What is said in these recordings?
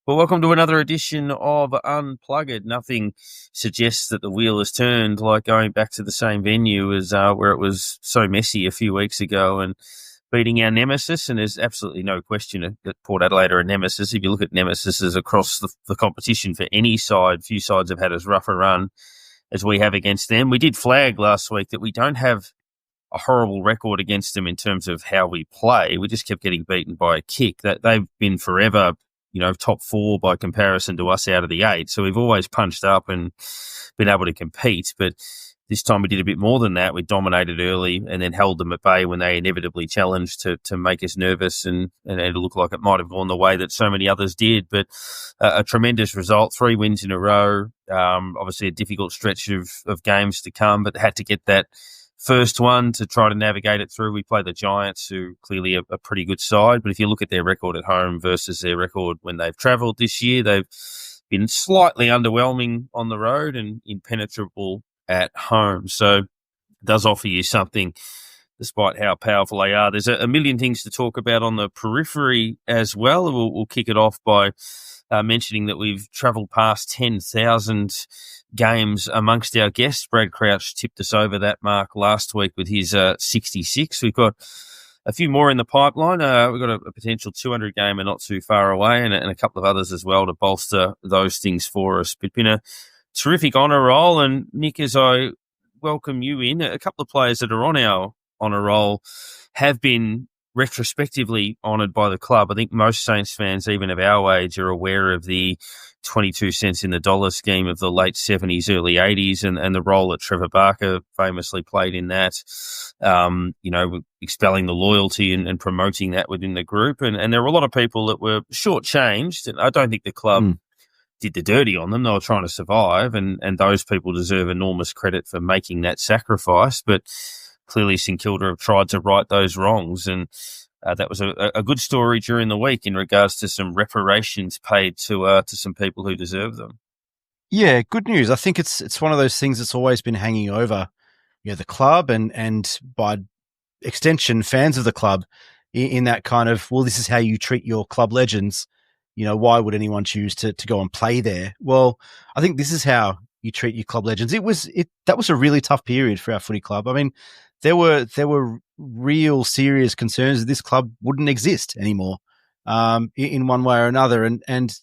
Well, welcome to another edition of Unplugged. Nothing suggests that the wheel has turned like going back to the same venue as where it was so messy a few weeks ago and beating our nemesis. And there's absolutely no question that Port Adelaide are a nemesis. If you look at nemesises across the competition for any side, few sides have had as rough a run as we have against them. We did flag last week that we don't have a horrible record against them in terms of how we play. We just kept getting beaten by a kick. That they've been forever top four by comparison to us out of the eight. So we've always punched up and been able to compete. But this time we did a bit more than that. We dominated early and then held them at bay when they inevitably challenged to make us nervous, and it looked like it might have gone the way that so many others did. But a tremendous result, 3 wins in a row. Obviously a difficult stretch of games to come, but had to get that first one to try to navigate it through. We play the Giants, who clearly a pretty good side, but if you look at their record at home versus their record when they've travelled this year, they've been slightly underwhelming on the road and impenetrable at home. So it does offer you something despite how powerful they are. There's a million things to talk about on the periphery as well. We'll kick it off by mentioning that we've travelled past 10,000 games amongst our guests. Brad Crouch tipped us over that mark last week with his 66. We've got a few more in the pipeline. We've got a potential 200 gamer not too far away, and a couple of others as well to bolster those things for us. But been a terrific honour roll. And Nick, as I welcome you in, a couple of players that are on our honour roll have been retrospectively honoured by the club. I think most Saints fans, even of our age, are aware of the 22 cents in the dollar scheme of the late 70s, early 80s, and the role that Trevor Barker famously played in that, expelling the loyalty and promoting that within the group. And there were a lot of people that were shortchanged, and I don't think the club did the dirty on them. They were trying to survive, and those people deserve enormous credit for making that sacrifice. But clearly St Kilda have tried to right those wrongs, and that was a good story during the week in regards to some reparations paid to some people who deserve them. Yeah, good news. I think it's one of those things that's always been hanging over the club and by extension fans of the club in that kind of, well, this is how you treat your club legends. Why would anyone choose to go and play there? Well, I think this is how you treat your club legends. That was a really tough period for our footy club. I mean, there were real serious concerns that this club wouldn't exist anymore, in one way or another. And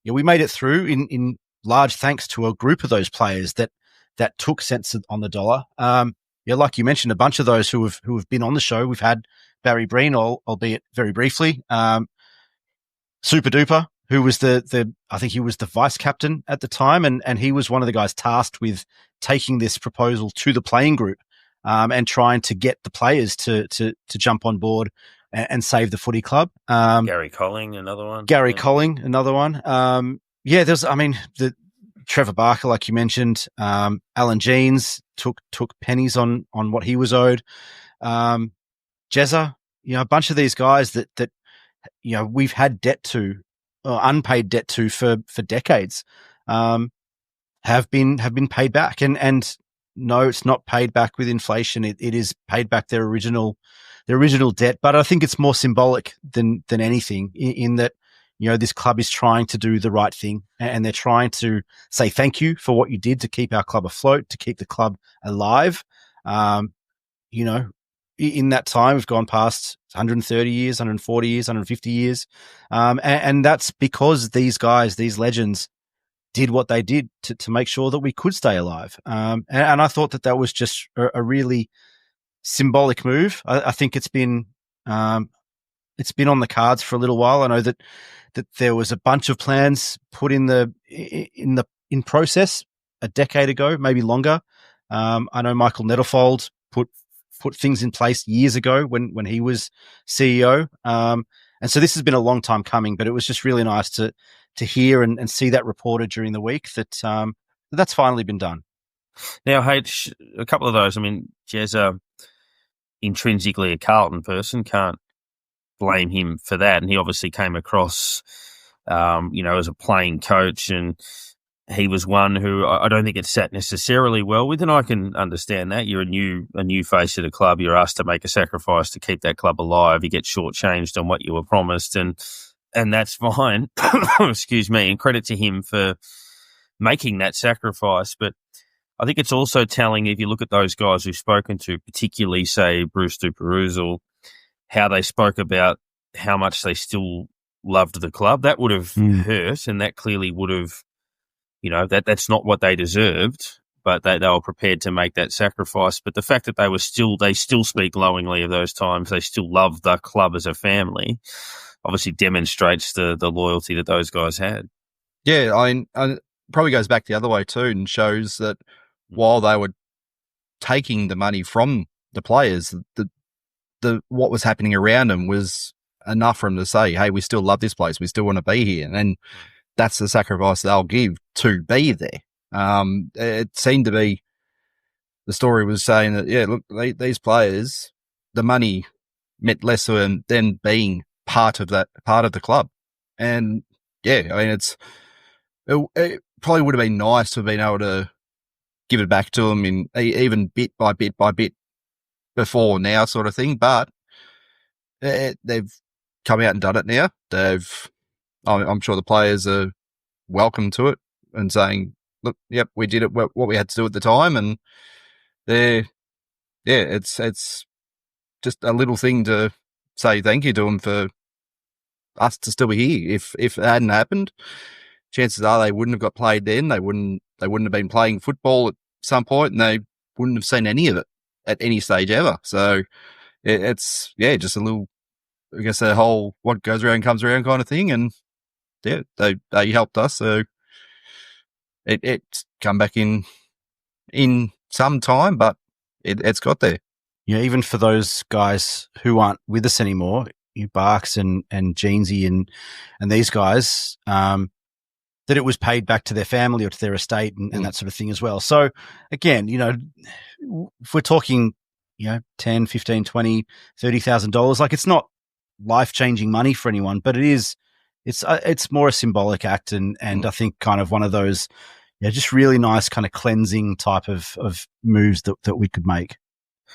we made it through in large thanks to a group of those players that took cents on the dollar. Like you mentioned, a bunch of those who have been on the show. We've had Barry Breen, albeit very briefly. Super Duper, who was I think he was the vice captain at the time, and he was one of the guys tasked with taking this proposal to the playing group, and trying to get the players to jump on board and save the footy club. Gary Colling, another one. There's, the Trevor Barker, like you mentioned, Alan Jeans took pennies on what he was owed. Jezza, a bunch of these guys that we've had debt to, unpaid debt to for decades, have been paid back. And no, it's not paid back with inflation. It is paid back their original debt. But I think it's more symbolic than anything in that, this club is trying to do the right thing, and they're trying to say thank you for what you did to keep our club afloat, to keep the club alive. In that time, we've gone past 130 years, 140 years, 150 years. And that's because these guys, these legends, did what they did to make sure that we could stay alive. And I thought that was just a really symbolic move. I think it's been on the cards for a little while. I know that there was a bunch of plans put in process a decade ago, maybe longer. I know Michael Nettlefold put things in place years ago when he was CEO. And so this has been a long time coming, but it was just really nice to hear and see that reported during the week that that's finally been done. Now, H, a couple of those, Jezza, intrinsically a Carlton person, can't blame him for that. And he obviously came across, as a playing coach, and he was one who I don't think it sat necessarily well with, and I can understand that. You're a new face of the club. You're asked to make a sacrifice to keep that club alive. You get shortchanged on what you were promised, and and that's fine. Excuse me, and credit to him for making that sacrifice. But I think it's also telling if you look at those guys we've spoken to, particularly, say, Bruce Duperuzal, how they spoke about how much they still loved the club. That would have hurt, and that clearly would have, that's not what they deserved, but they were prepared to make that sacrifice. But the fact that they still speak glowingly of those times, they still love the club as a family, obviously demonstrates the loyalty that those guys had. Yeah, I probably goes back the other way too, and shows that while they were taking the money from the players, the what was happening around them was enough for them to say, hey, we still love this place, we still want to be here. And that's the sacrifice they'll give to be there. It seemed to be, the story was saying that, yeah, look, these players, the money meant less to them being part of the club. And yeah, I mean, it probably would have been nice to have been able to give it back to them in even bit by bit by bit before now, sort of thing. But they've come out and done it now. I'm sure the players are welcome to it and saying, look, yep, we did it, what we had to do at the time. And it's just a little thing to say thank you to them for us to still be here. If it hadn't happened, chances are they wouldn't have got played then. They wouldn't have been playing football at some point, and they wouldn't have seen any of it at any stage ever. So it's just a little, I guess, a whole what goes around comes around kind of thing. And yeah, they helped us. So it's come back in some time, but it's got there. Yeah, even for those guys who aren't with us anymore, you Barks and Jeansy and these guys, that it was paid back to their family or to their estate and that sort of thing as well. So again, if we're talking, 10, 15, 20, $30,000, like, it's not life-changing money for anyone, but it's more a symbolic act. And I think kind of one of those, just really nice kind of cleansing type of moves that we could make.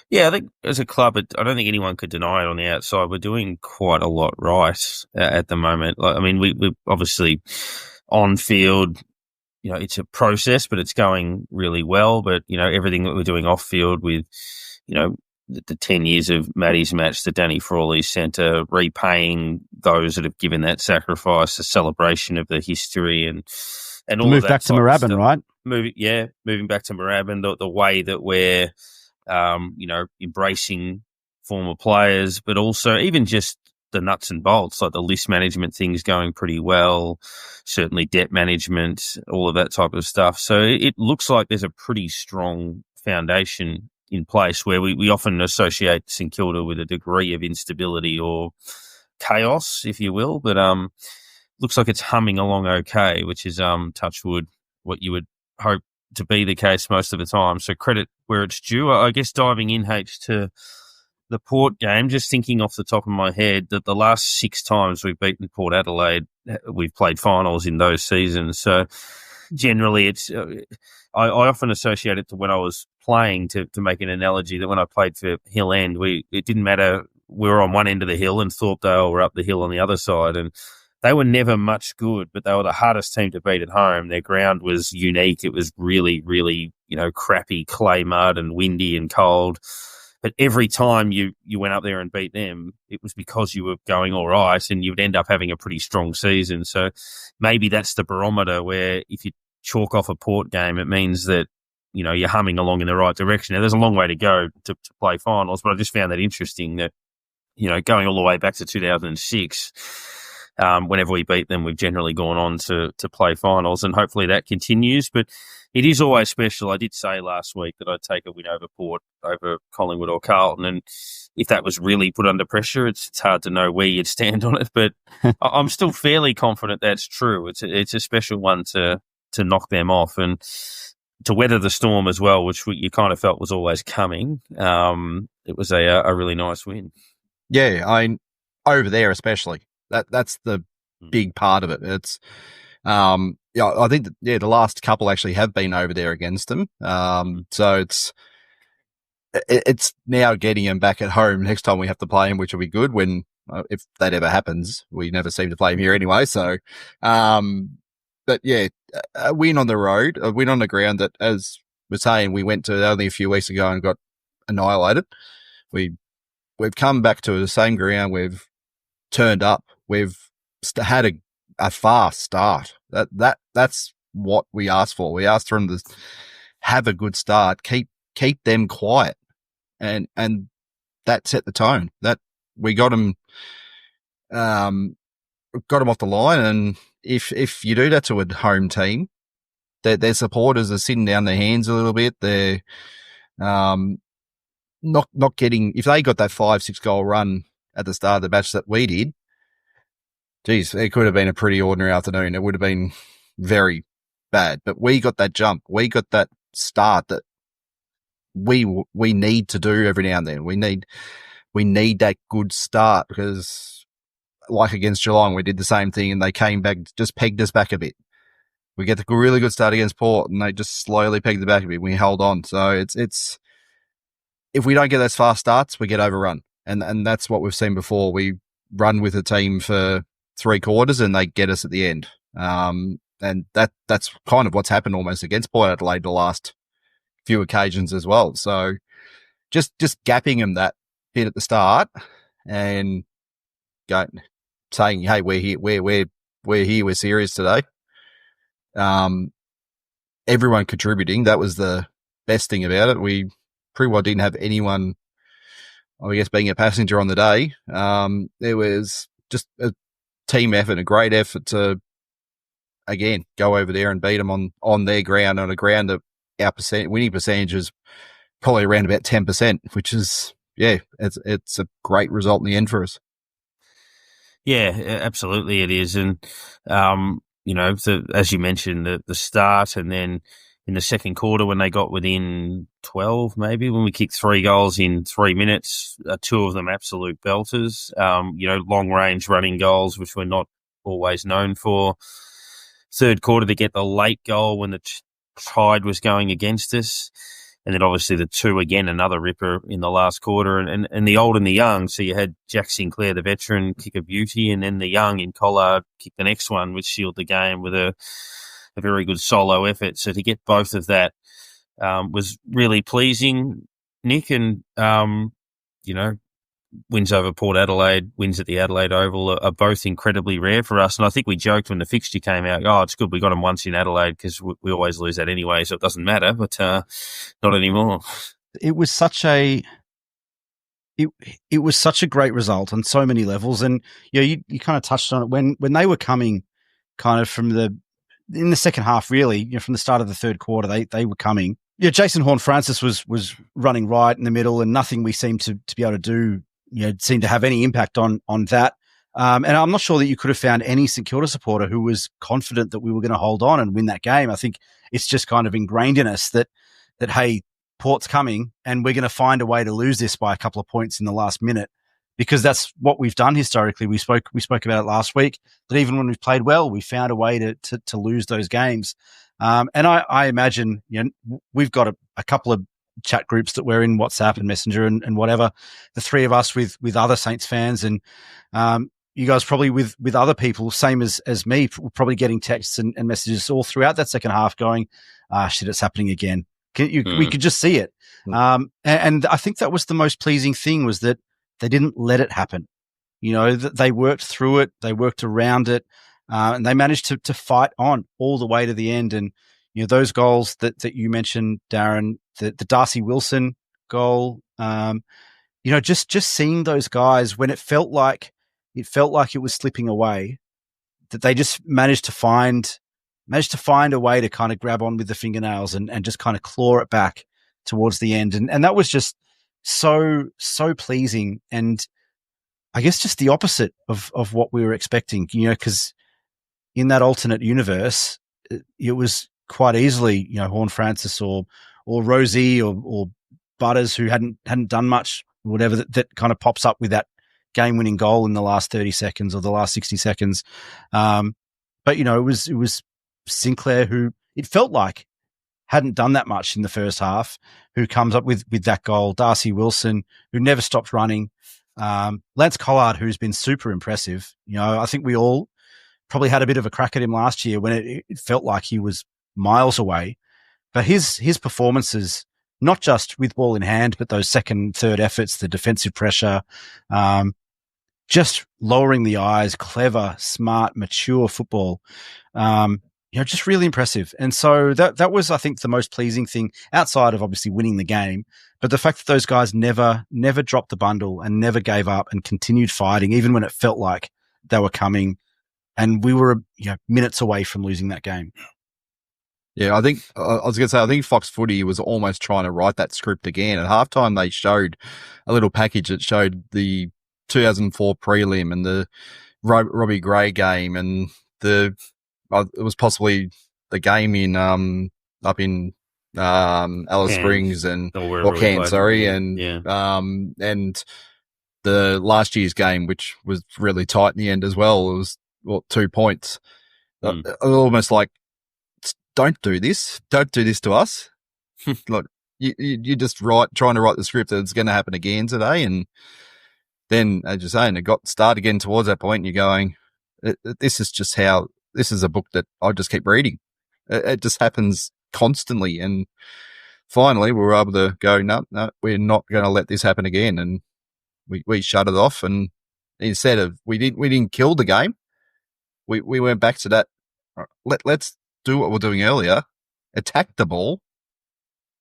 Yeah, I think as a club, I don't think anyone could deny it on the outside. We're doing quite a lot right at the moment. Like, I mean, we obviously on field, it's a process, but it's going really well. But, everything that we're doing off field with, the 10 years of Maddie's match, the Danny Frawley Centre, repaying those that have given that sacrifice, a celebration of the history and all move of that back to Moorabbin, right? Moving back to Moorabbin, the way that we're, embracing former players, but also even just the nuts and bolts, like the list management thing is going pretty well, certainly debt management, all of that type of stuff. So it looks like there's a pretty strong foundation in place where we often associate St Kilda with a degree of instability or chaos, if you will, but looks like it's humming along okay, which is, touch wood, what you would hope to be the case most of the time. So credit where it's due. I guess diving in, to the Port game, just thinking off the top of my head that the last 6 times we've beaten Port Adelaide, we've played finals in those seasons. So generally it's, I often associate it to when I was playing, to make an analogy, that when I played for Hill End, it didn't matter, we were on one end of the hill and Thorpedale were up the hill on the other side, and they were never much good, but they were the hardest team to beat at home. Their ground was unique. It was really, really, crappy clay mud and windy and cold. But every time you went up there and beat them, it was because you were going all right, and you would end up having a pretty strong season. So maybe that's the barometer, where if you chalk off a Port game, it means that, you're humming along in the right direction. Now, there's a long way to go to play finals, but I just found that interesting that, going all the way back to 2006, whenever we beat them, we've generally gone on to play finals, and hopefully that continues. But it is always special. I did say last week that I'd take a win over Port, over Collingwood or Carlton, and if that was really put under pressure, it's hard to know where you'd stand on it. But I'm still fairly confident that's true. It's a special one to knock them off and to weather the storm as well, which you kind of felt was always coming. It was a really nice win. Yeah, over there especially. That's the big part of it. It's, I think that, the last couple actually have been over there against them. So it's now getting them back at home next time we have to play them, which will be good when if that ever happens. We never seem to play him here anyway. So, but yeah, a win on the road, a win on the ground that, as we're saying, we went to only a few weeks ago and got annihilated. We've come back to the same ground. We've turned up. We've had a fast start. That's what we asked for. We asked for them to have a good start, keep them quiet, and that set the tone. That we got them off the line. And if you do that to a home team, their supporters are sitting down their hands a little bit. They're not getting, if they got that 5-6 goal run at the start of the match that we did, geez, it could have been a pretty ordinary afternoon. It would have been very bad. But we got that jump. We got that start that we need to do every now and then. We need that good start, because like against Geelong, we did the same thing and they came back, just pegged us back a bit. We get the really good start against Port and they just slowly pegged the back a bit. We held on. So it's if we don't get those fast starts, we get overrun. And that's what we've seen before. We run with a team for 3 quarters and they get us at the end. And that's kind of what's happened almost against Port Adelaide the last few occasions as well. So just gapping them that bit at the start and saying, hey, we're here, we're serious today. Everyone contributing. That was the best thing about it. We pretty well didn't have anyone, I guess, being a passenger on the day. There was just a team effort, a great effort to, again, go over there and beat them on their ground, on a ground that our winning percentage is probably around about 10%, which is, yeah, it's a great result in the end for us. Yeah, absolutely it is. And, as you mentioned, the start, and then in the second quarter when they got within 12, maybe, when we kicked 3 goals in 3 minutes, 2 of them absolute belters, long-range running goals, which we're not always known for. Third quarter to get the late goal when the tide was going against us. And then obviously the 2 again, another ripper in the last quarter, and the old and the young. So you had Jack Sinclair, the veteran, kick a beauty, and then the young in Collard kick the next one, which sealed the game with a very good solo effort. So to get both of that was really pleasing, Nick. And, wins over Port Adelaide, wins at the Adelaide Oval are both incredibly rare for us. And I think we joked when the fixture came out, it's good we got them once in Adelaide because we always lose that anyway, so it doesn't matter, but not anymore. It was such a great result on so many levels. And you kind of touched on it when they were coming kind of in the second half, really, from the start of the third quarter, they were coming. Yeah, Jason Horne-Francis was running right in the middle, and nothing we seemed to be able to do seemed to have any impact on that. And I'm not sure that you could have found any St Kilda supporter who was confident that we were going to hold on and win that game. I think it's just kind of ingrained in us that hey, Port's coming and we're going to find a way to lose this by a couple of points in the last minute, because that's what we've done historically. We spoke about it last week, that even when we've played well, we found a way to lose those games. And I imagine, we've got a couple of chat groups that we're in, WhatsApp and Messenger and whatever, the 3 of us with other Saints fans, and you guys probably with other people, same as me, probably getting texts and messages all throughout that second half going, shit, it's happening again. We could just see it. And I think that was the most pleasing thing, was that they didn't let it happen. That they worked through it, they worked around it, and they managed to fight on all the way to the end. And those goals that you mentioned, Darren, the Darcy Wilson goal, just seeing those guys when it felt like it was slipping away, that they just managed to find a way to kind of grab on with the fingernails and just kind of claw it back towards the end. And that was just so pleasing. And I guess just the opposite of what we were expecting, because in that alternate universe, it was quite easily, Horne-Francis or Rosie or Butters, who hadn't done much, whatever, that kind of pops up with that game-winning goal in the last 30 seconds or the last 60 seconds. But it was Sinclair, who it felt like hadn't done that much in the first half, who comes up with that goal. Darcy Wilson, who never stopped running. Lance Collard, who's been super impressive. I think we all probably had a bit of a crack at him last year when it felt like he was miles away. But his performances, not just with ball in hand, but those second, third efforts, the defensive pressure, just lowering the eyes, clever, smart, mature football, just really impressive. And so that was, I think, the most pleasing thing outside of obviously winning the game. But the fact that those guys never dropped the bundle and never gave up and continued fighting, even when it felt like they were coming. And we were minutes away from losing that game. Yeah, I think I was going to say, I think Fox Footy was almost trying to write that script again. At halftime, they showed a little package that showed the 2004 prelim and the Robbie Gray game, and it was possibly the game in up in Alice Springs and Cairns, and the last year's game, which was really tight in the end as well. It was 2 points. Almost like, don't do this to us. Like you just trying to write the script that it's going to happen again today, and then, as you're saying, it got started again towards that point, and you're going, this is a book that I just keep reading. It just happens constantly, and finally we were able to go, no, we're not going to let this happen again, and we shut it off. And instead of we didn't kill the game, we went back to that. Let's do what we're doing earlier, attack the ball,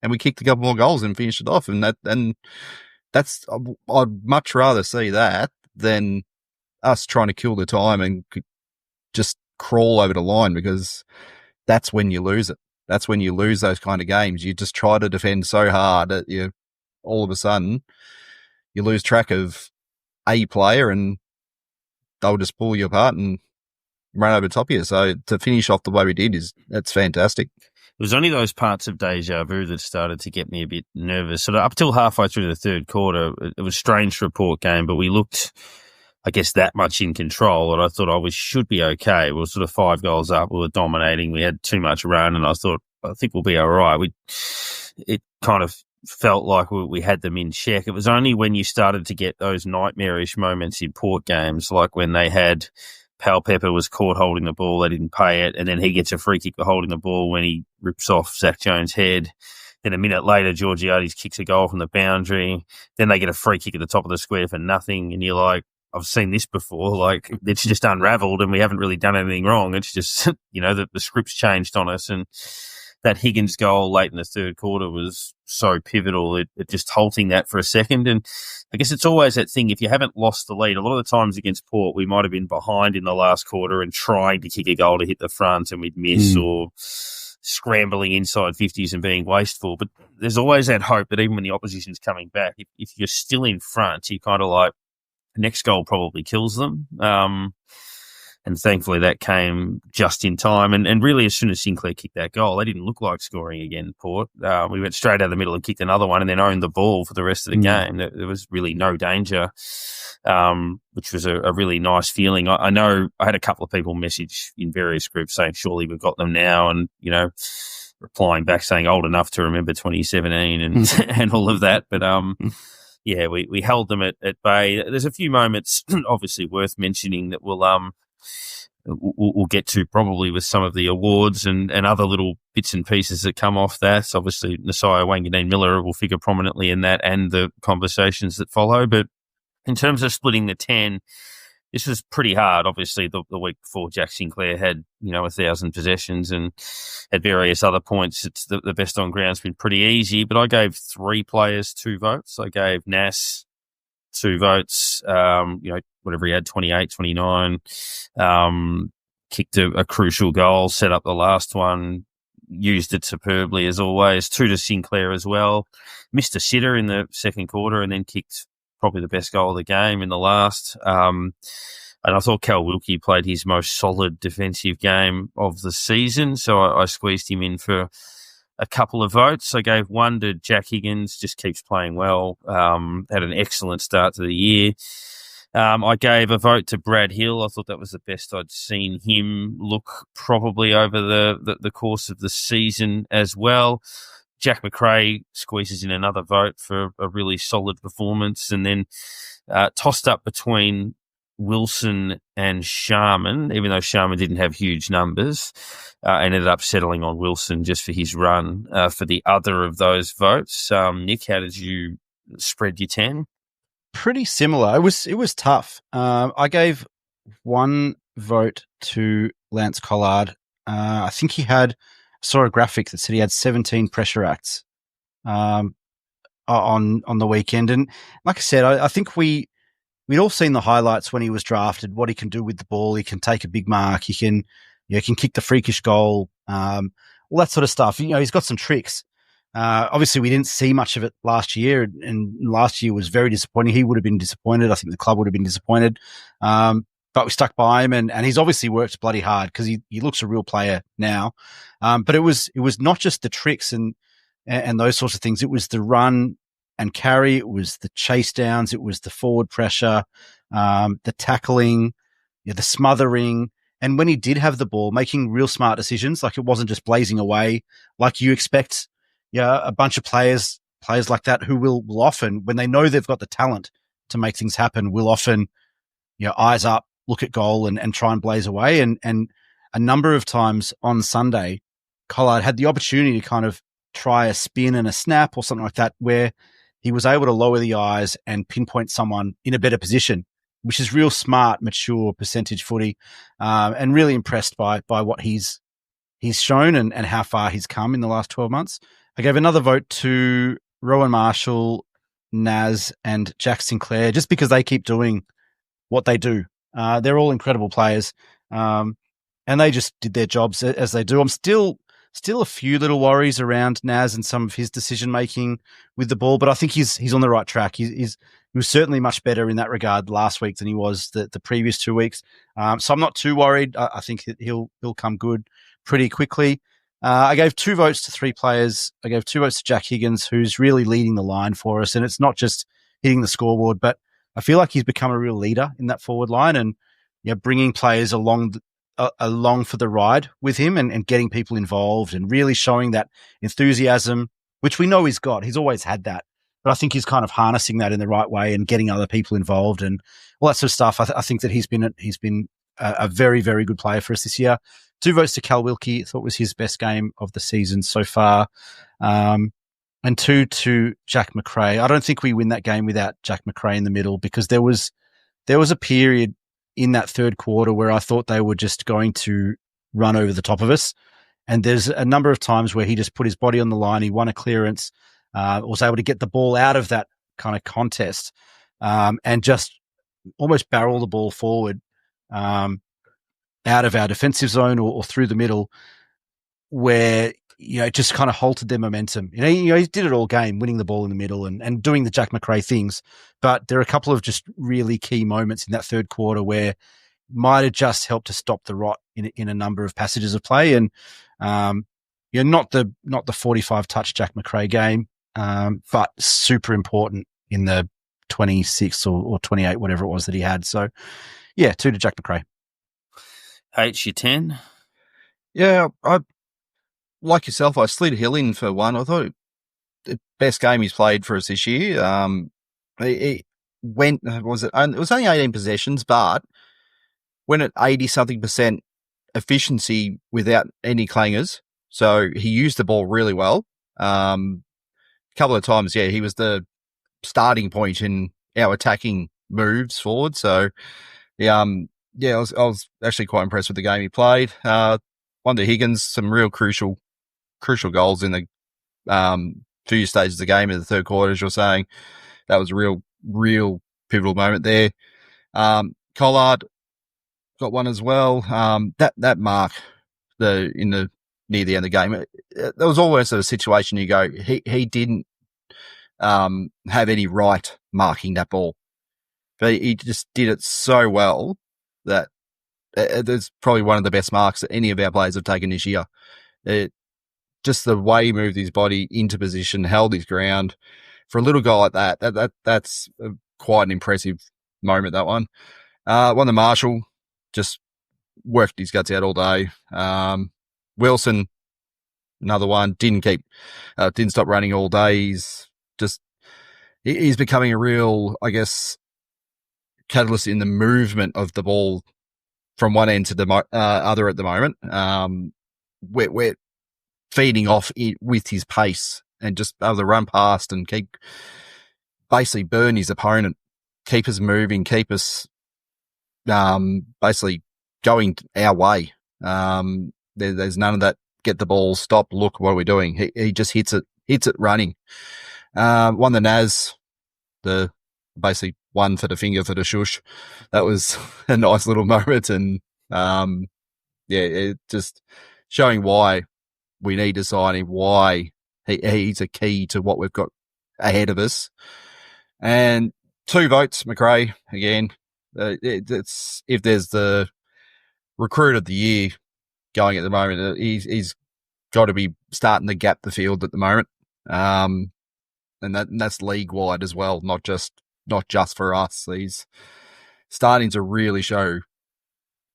and we kicked a couple more goals and finished it off. And that's I'd much rather see that than us trying to kill the time and just crawl over the line, because that's when you lose it. That's when you lose those kind of games. You just try to defend so hard that all of a sudden you lose track of a player and they'll just pull you apart and run over top of you. So to finish off the way we did that's fantastic. It was only those parts of deja vu that started to get me a bit nervous. Sort of up till halfway through the third quarter, it was strange to report game, but we looked, I guess, that much in control, and I thought, we should be okay. We were sort of 5 goals up. We were dominating. We had too much run, and I think we'll be all right. It kind of felt like we had them in check. It was only when you started to get those nightmarish moments in Port games, like when they had Pal Pepper was caught holding the ball, they didn't pay it, and then he gets a free kick for holding the ball when he rips off Zach Jones' head. Then a minute later, Georgiades kicks a goal from the boundary. Then they get a free kick at the top of the square for nothing, and you're like, I've seen this before. Like, it's just unraveled and we haven't really done anything wrong. It's just, the script's changed on us. And that Higgins goal late in the third quarter was so pivotal. It just halting that for a second. And I guess it's always that thing, if you haven't lost the lead, a lot of the times against Port, we might have been behind in the last quarter and trying to kick a goal to hit the front and we'd miss, or scrambling inside 50s and being wasteful. But there's always that hope that even when the opposition's coming back, if you're still in front, you kind of like, next goal probably kills them. And thankfully that came just in time. And really, as soon as Sinclair kicked that goal, they didn't look like scoring again, Port. We went straight out the middle and kicked another one and then owned the ball for the rest of the game. There was really no danger, which was a really nice feeling. I know I had a couple of people message in various groups saying, surely we've got them now. And, replying back saying old enough to remember 2017 and, and all of that. But, yeah, we held them at bay. There's a few moments, obviously worth mentioning, that we'll get to probably with some of the awards and other little bits and pieces that come off that. So obviously, Nasiah Wanganeen-Milera will figure prominently in that and the conversations that follow. But in terms of splitting the 10, this was pretty hard. Obviously, the week before, Jack Sinclair had 1,000 possessions, and at various other points, it's the best on ground's been pretty easy. But I gave 3 players 2 votes. I gave Nas 2 votes. Whatever he had, 28, 29. Kicked a crucial goal, set up the last one, used it superbly as always. 2 to Sinclair as well. Missed a sitter in the second quarter, and then kicked probably the best goal of the game in the last. And I thought Cal Wilkie played his most solid defensive game of the season, so I squeezed him in for a couple of votes. I gave 1 to Jack Higgins, just keeps playing well, had an excellent start to the year. I gave a vote to Brad Hill. I thought that was the best I'd seen him look probably over the course of the season as well. Jack McRae squeezes in another vote for a really solid performance, and then tossed up between Wilson and Sharman, even though Sharman didn't have huge numbers, ended up settling on Wilson just for his run for the other of those votes. Nick, how did you spread your 10? Pretty similar. It was tough. I gave one vote to Lance Collard. I think saw a graphic that said he had 17 pressure acts on the weekend. And like I said, I think we'd all seen the highlights when he was drafted, what he can do with the ball. He can take a big mark. He can kick the freakish goal, all that sort of stuff. He's got some tricks. Obviously, we didn't see much of it last year, and last year was very disappointing. He would have been disappointed. I think the club would have been disappointed. But we stuck by him, and he's obviously worked bloody hard because he looks a real player now. But it was not just the tricks and those sorts of things. It was the run and carry. It was the chase downs. It was the forward pressure, the tackling, the smothering. And when he did have the ball, making real smart decisions, like it wasn't just blazing away like you expect. A bunch of players like that who will often, when they know they've got the talent to make things happen, will often, eyes up, look at goal and try and blaze away. And a number of times on Sunday, Collard had the opportunity to kind of try a spin and a snap or something like that, where he was able to lower the eyes and pinpoint someone in a better position, which is real smart, mature percentage footy, and really impressed by what he's shown and how far he's come in the last 12 months. I gave another vote to Rowan Marshall, Naz, and Jack Sinclair, just because they keep doing what they do. They're all incredible players, and they just did their jobs as they do. I'm still a few little worries around Naz and some of his decision making with the ball, but I think he's on the right track. He was certainly much better in that regard last week than he was the previous 2 weeks. So I'm not too worried. I think that he'll come good pretty quickly. I gave 2 votes to 3 players. I gave 2 votes to Jack Higgins, who's really leading the line for us. And it's not just hitting the scoreboard, but I feel like he's become a real leader in that forward line and bringing players along for the ride with him and getting people involved and really showing that enthusiasm, which we know he's got. He's always had that. But I think he's kind of harnessing that in the right way and getting other people involved and all that sort of stuff. I think that he's been a very, very good player for us this year. 2 votes to Cal Wilkie. I thought was his best game of the season so far. And 2 to Jack McRae. I don't think we win that game without Jack McRae in the middle, because there was a period in that third quarter where I thought they were just going to run over the top of us. And there's a number of times where he just put his body on the line. He won a clearance, was able to get the ball out of that kind of contest, and just almost barrel the ball forward, out of our defensive zone or through the middle, where it just kind of halted their momentum. He did it all game, winning the ball in the middle and doing the Jack McRae things. But there are a couple of just really key moments in that third quarter where might have just helped to stop the rot in a number of passages of play. And not the 45 touch Jack McRae game, but super important in the 26 or 28, whatever it was that he had. So 2 to Jack McRae. H, your 10? Yeah, I like yourself. I slid Hill in for 1. I thought the best game he's played for us this year. He went, it was only 18 possessions, but went at 80-something% efficiency without any clangers. So he used the ball really well. A couple of times, he was the starting point in our attacking moves forward. So, I was actually quite impressed with the game he played. One to Higgins, some real crucial goals in the few stages of the game in the third quarter, as you're saying. That was a real pivotal moment there. Collard got one as well. That mark near the end of the game, there was always a situation you go, he didn't have any right marking that ball, but he just did it so well that it's probably one of the best marks that any of our players have taken this year. Just the way he moved his body into position, held his ground for a little guy like that's quite an impressive moment, that one. One to Marshall, just worked his guts out all day. Wilson, another one. Didn't stop running all day. He's becoming a real, I guess, catalyst in the movement of the ball from one end to the other at the moment. We're feeding off it with his pace and just able to run past and basically burn his opponent, keep us moving, keep us basically going our way. There's none of that. Get the ball, stop, look, what are we doing? He just hits it running. Won the Nas, the basically one for the finger for the shush. That was a nice little moment, and it just showing why we need to sign him, why he's a key to what we've got ahead of us. And 2 votes, McRae again. It's if there's the recruit of the year going at the moment, he's got to be starting to gap the field at the moment. And that's league wide as well, not just for us. He's starting to really show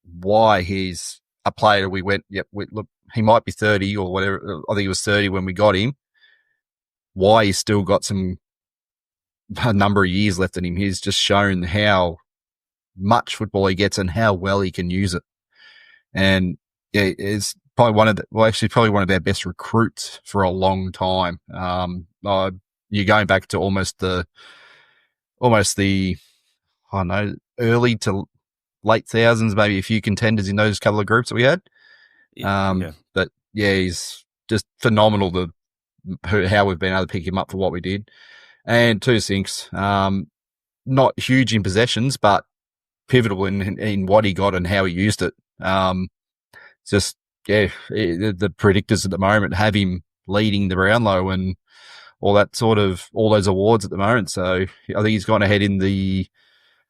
why he's a player. We went, look, he might be 30 or whatever. I think he was 30 when we got him. Why he's still got a number of years left in him. He's just shown how much football he gets and how well he can use it. And yeah, it's probably one of our best recruits for a long time. You're going back to almost the I don't know, early to late thousands, maybe a few contenders in those couple of groups that we had. But yeah, he's just phenomenal how we've been able to pick him up for what we did. And 2 sinks, not huge in possessions, but pivotal in what he got and how he used it. The predictors at the moment have him leading the Brownlow and all those awards at the moment. So I think he's gone ahead in the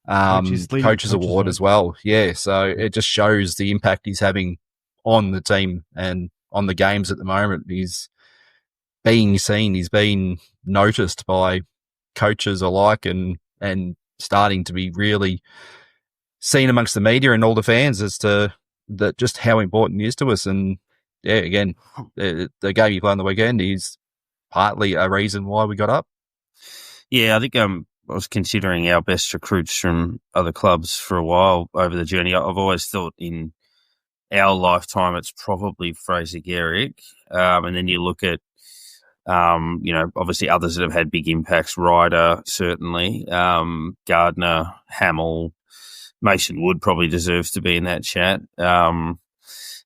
coaches award as well. Yeah. So it just shows the impact he's having on the team and on the games at the moment. He's being seen. He's been noticed by coaches alike and starting to be really seen amongst the media and all the fans as to just how important he is to us. And yeah, again, the game he played on the weekend is partly a reason why we got up. Yeah, I think I was considering our best recruits from other clubs for a while over the journey. I've always thought in our lifetime it's probably Fraser Garrick. And then you look at, obviously others that have had big impacts, Ryder, certainly, Gardner, Hamill, Mason Wood probably deserves to be in that chat. And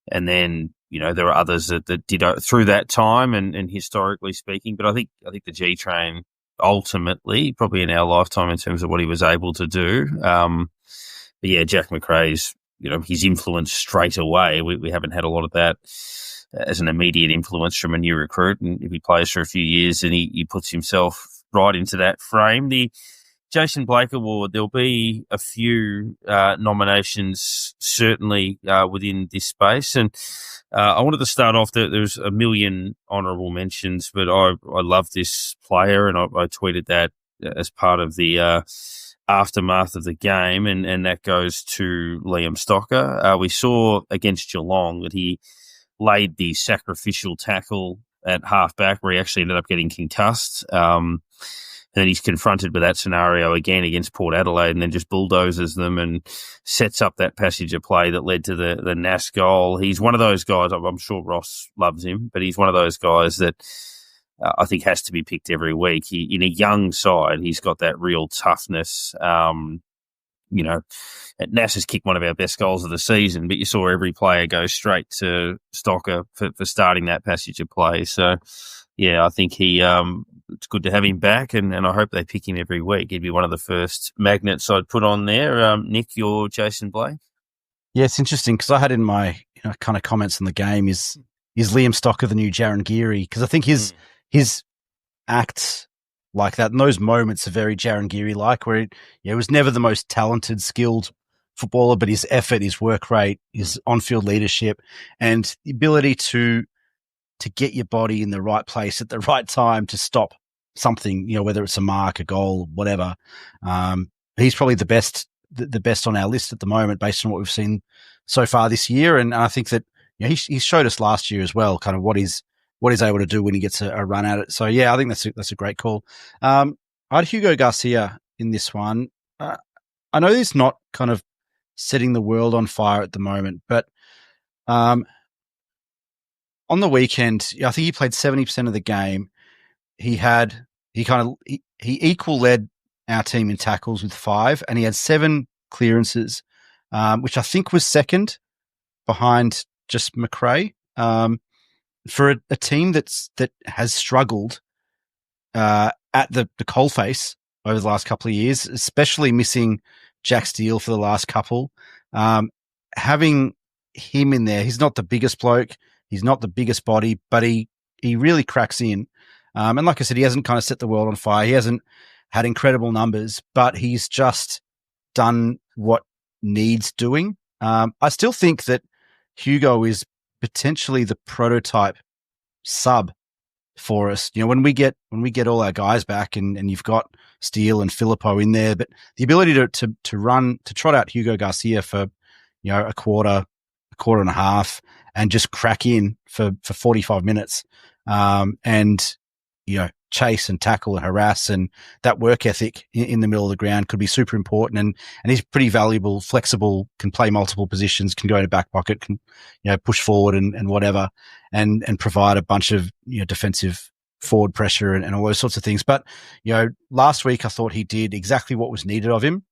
then, there are others that did through that time and historically speaking, but I think the G Train ultimately probably in our lifetime in terms of what he was able to do. But yeah, Jack McRae's, his influence straight away. We haven't had a lot of that as an immediate influence from a new recruit. And if he plays for a few years and he puts himself right into that frame, the Jason Blake Award, there'll be a few nominations certainly within this space. And I wanted to start off that there's a million honourable mentions, but I love this player and I tweeted that as part of the aftermath of the game, and that goes to Liam Stocker. We saw against Geelong that he laid the sacrificial tackle at halfback where he actually ended up getting concussed. And then he's confronted with that scenario again against Port Adelaide and then just bulldozes them and sets up that passage of play that led to the Nas goal. He's one of those guys, I'm sure Ross loves him, but he's one of those guys that I think has to be picked every week. In a young side, he's got that real toughness. Nas has kicked one of our best goals of the season, but you saw every player go straight to Stocker for starting that passage of play. So, yeah, I think it's good to have him back, and I hope they pick him every week. He'd be one of the first magnets I'd put on there. Nick, your Jason Blake? Yeah, it's interesting because I had in my kind of comments on the game is Liam Stocker the new Jaron Geary? Because I think his acts like that and those moments are very Jaron Geary-like, where it was never the most talented, skilled footballer, but his effort, his work rate, his on-field leadership, and the ability to get your body in the right place at the right time to stop something, whether it's a mark, a goal, whatever. He's probably the best on our list at the moment based on what we've seen so far this year. And I think that he showed us last year as well, kind of what his what he's able to do when he gets a run at it. So yeah, I think that's a great call. I had Hugo Garcia in this one. I know he's not kind of setting the world on fire at the moment, but on the weekend, I think he played 70% of the game. He equal led our team in tackles with 5, and he had 7 clearances, which I think was second behind just McRae. For a team that has struggled at the coalface over the last couple of years, especially missing Jack Steele for the last couple. Having him in there, he's not the biggest bloke, he's not the biggest body, but he really cracks in. And like I said, he hasn't kind of set the world on fire. He hasn't had incredible numbers, but he's just done what needs doing. I still think that Hugo is potentially the prototype sub for us. When we get all our guys back and you've got Steele and Filippo in there, but the ability to trot out Hugo Garcia for, a quarter and a half and just crack in for 45 minutes, and, chase and tackle and harass, and that work ethic in the middle of the ground could be super important. And he's pretty valuable, flexible, can play multiple positions, can go in a back pocket, can, push forward and whatever, and provide a bunch of, defensive forward pressure and all those sorts of things. But, last week I thought he did exactly what was needed of him.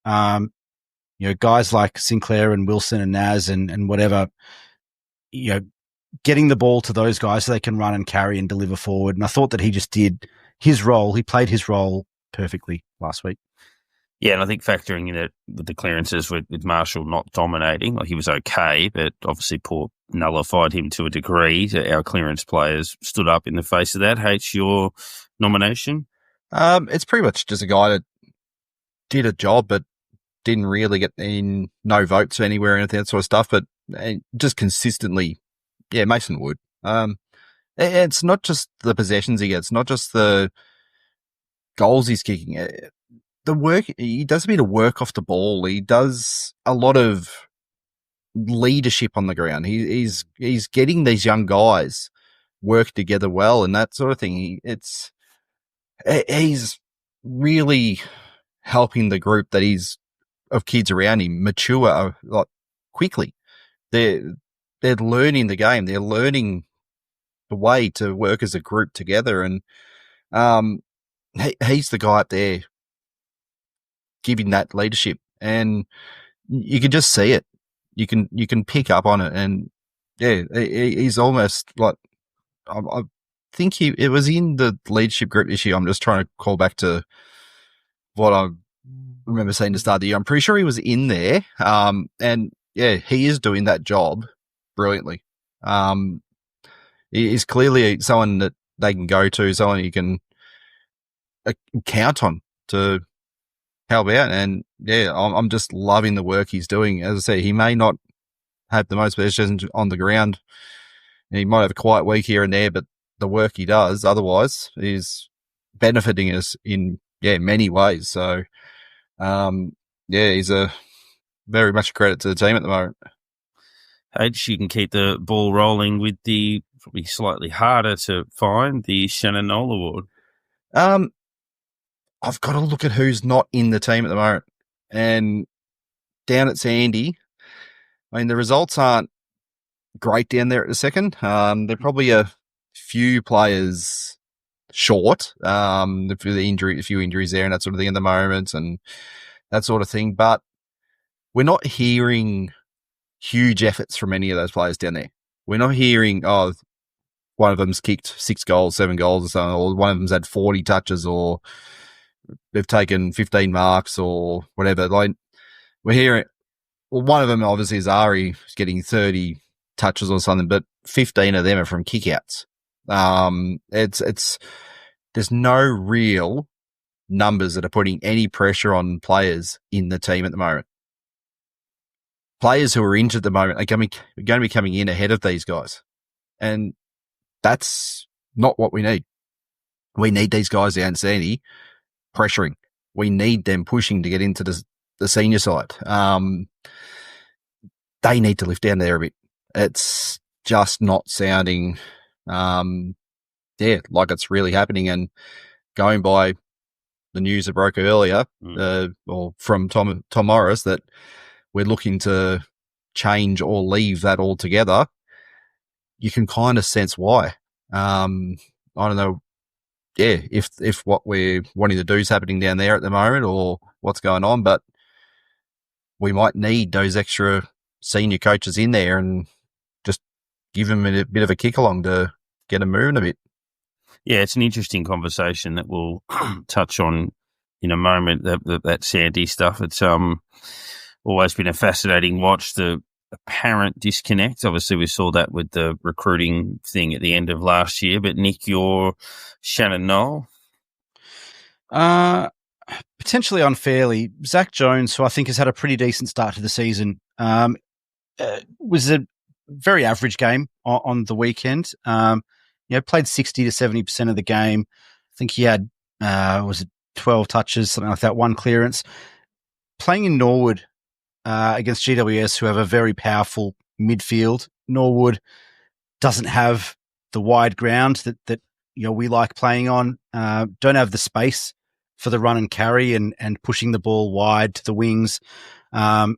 Guys like Sinclair and Wilson and Naz and whatever, getting the ball to those guys so they can run and carry and deliver forward. And I thought that he just did his role. He played his role perfectly last week. Yeah, and I think factoring in it with the clearances with Marshall not dominating, he was okay, but obviously Port nullified him to a degree. Our clearance players stood up in the face of that. H, your nomination? It's pretty much just a guy that did a job, but didn't really get in no votes anywhere or anything, that sort of stuff, but just consistently. Yeah, Mason Wood. It's not just the possessions he gets, not just the goals he's kicking. The work, he does a bit of work off the ball. He does a lot of leadership on the ground. He's getting these young guys work together well and that sort of thing. He's really helping the group that he's of kids around him mature quickly. They're learning the game. They're learning the way to work as a group together. And he's the guy up there giving that leadership. And you can just see it. You can pick up on it. And yeah, he's almost like, I think it was in the leadership group issue. I'm just trying to call back to what I remember saying to start the year. I'm pretty sure he was in there. And yeah, he is doing that job brilliantly. He's clearly someone that they can go to, someone you can count on to help out. And yeah, I'm just loving the work he's doing. As I say, he may not have the most possessions on the ground, and he might have a quiet week here and there, but the work he does otherwise is benefiting us in many ways. So he's a very much a credit to the team at the moment. H, you can keep the ball rolling with the probably slightly harder to find, the Shannon Knoll Award. I've got to look at who's not in the team at the moment. And down at Sandy, the results aren't great down there at the second. They're probably a few players short, for the a few injuries there and that sort of thing at the moment and that sort of thing. But we're not hearing huge efforts from any of those players down there. We're not hearing, one of them's kicked 6 goals, 7 goals or something, or one of them's had 40 touches, or they've taken 15 marks or whatever. We're hearing, one of them obviously is Ari, who's getting 30 touches or something, but 15 of them are from kickouts. There's no real numbers that are putting any pressure on players in the team at the moment. Players who are injured at the moment are going to be coming in ahead of these guys. And that's not what we need. We need these guys down Sandy pressuring. We need them pushing to get into the senior side. They need to lift down there a bit. It's just not sounding Like it's really happening. And going by the news that broke earlier, or from Tom Morris, that we're looking to change or leave that altogether, you can kind of sense why. I don't know, if what we're wanting to do is happening down there at the moment or what's going on, but we might need those extra senior coaches in there and just give them a bit of a kick along to get them moving a bit. Yeah, it's an interesting conversation that we'll touch on in a moment, that Sandy stuff. It's always been a fascinating watch, the apparent disconnect. Obviously, we saw that with the recruiting thing at the end of last year. But Nick, you're Shannon Knoll? Potentially unfairly. Zach Jones, who I think has had a pretty decent start to the season, was a very average game on the weekend. Played 60 to 70% of the game. I think he had, 12 touches, something like that, one clearance. Playing in Norwood against GWS, who have a very powerful midfield. Norwood doesn't have the wide ground that we like playing on. Don't have the space for the run and carry and pushing the ball wide to the wings. We're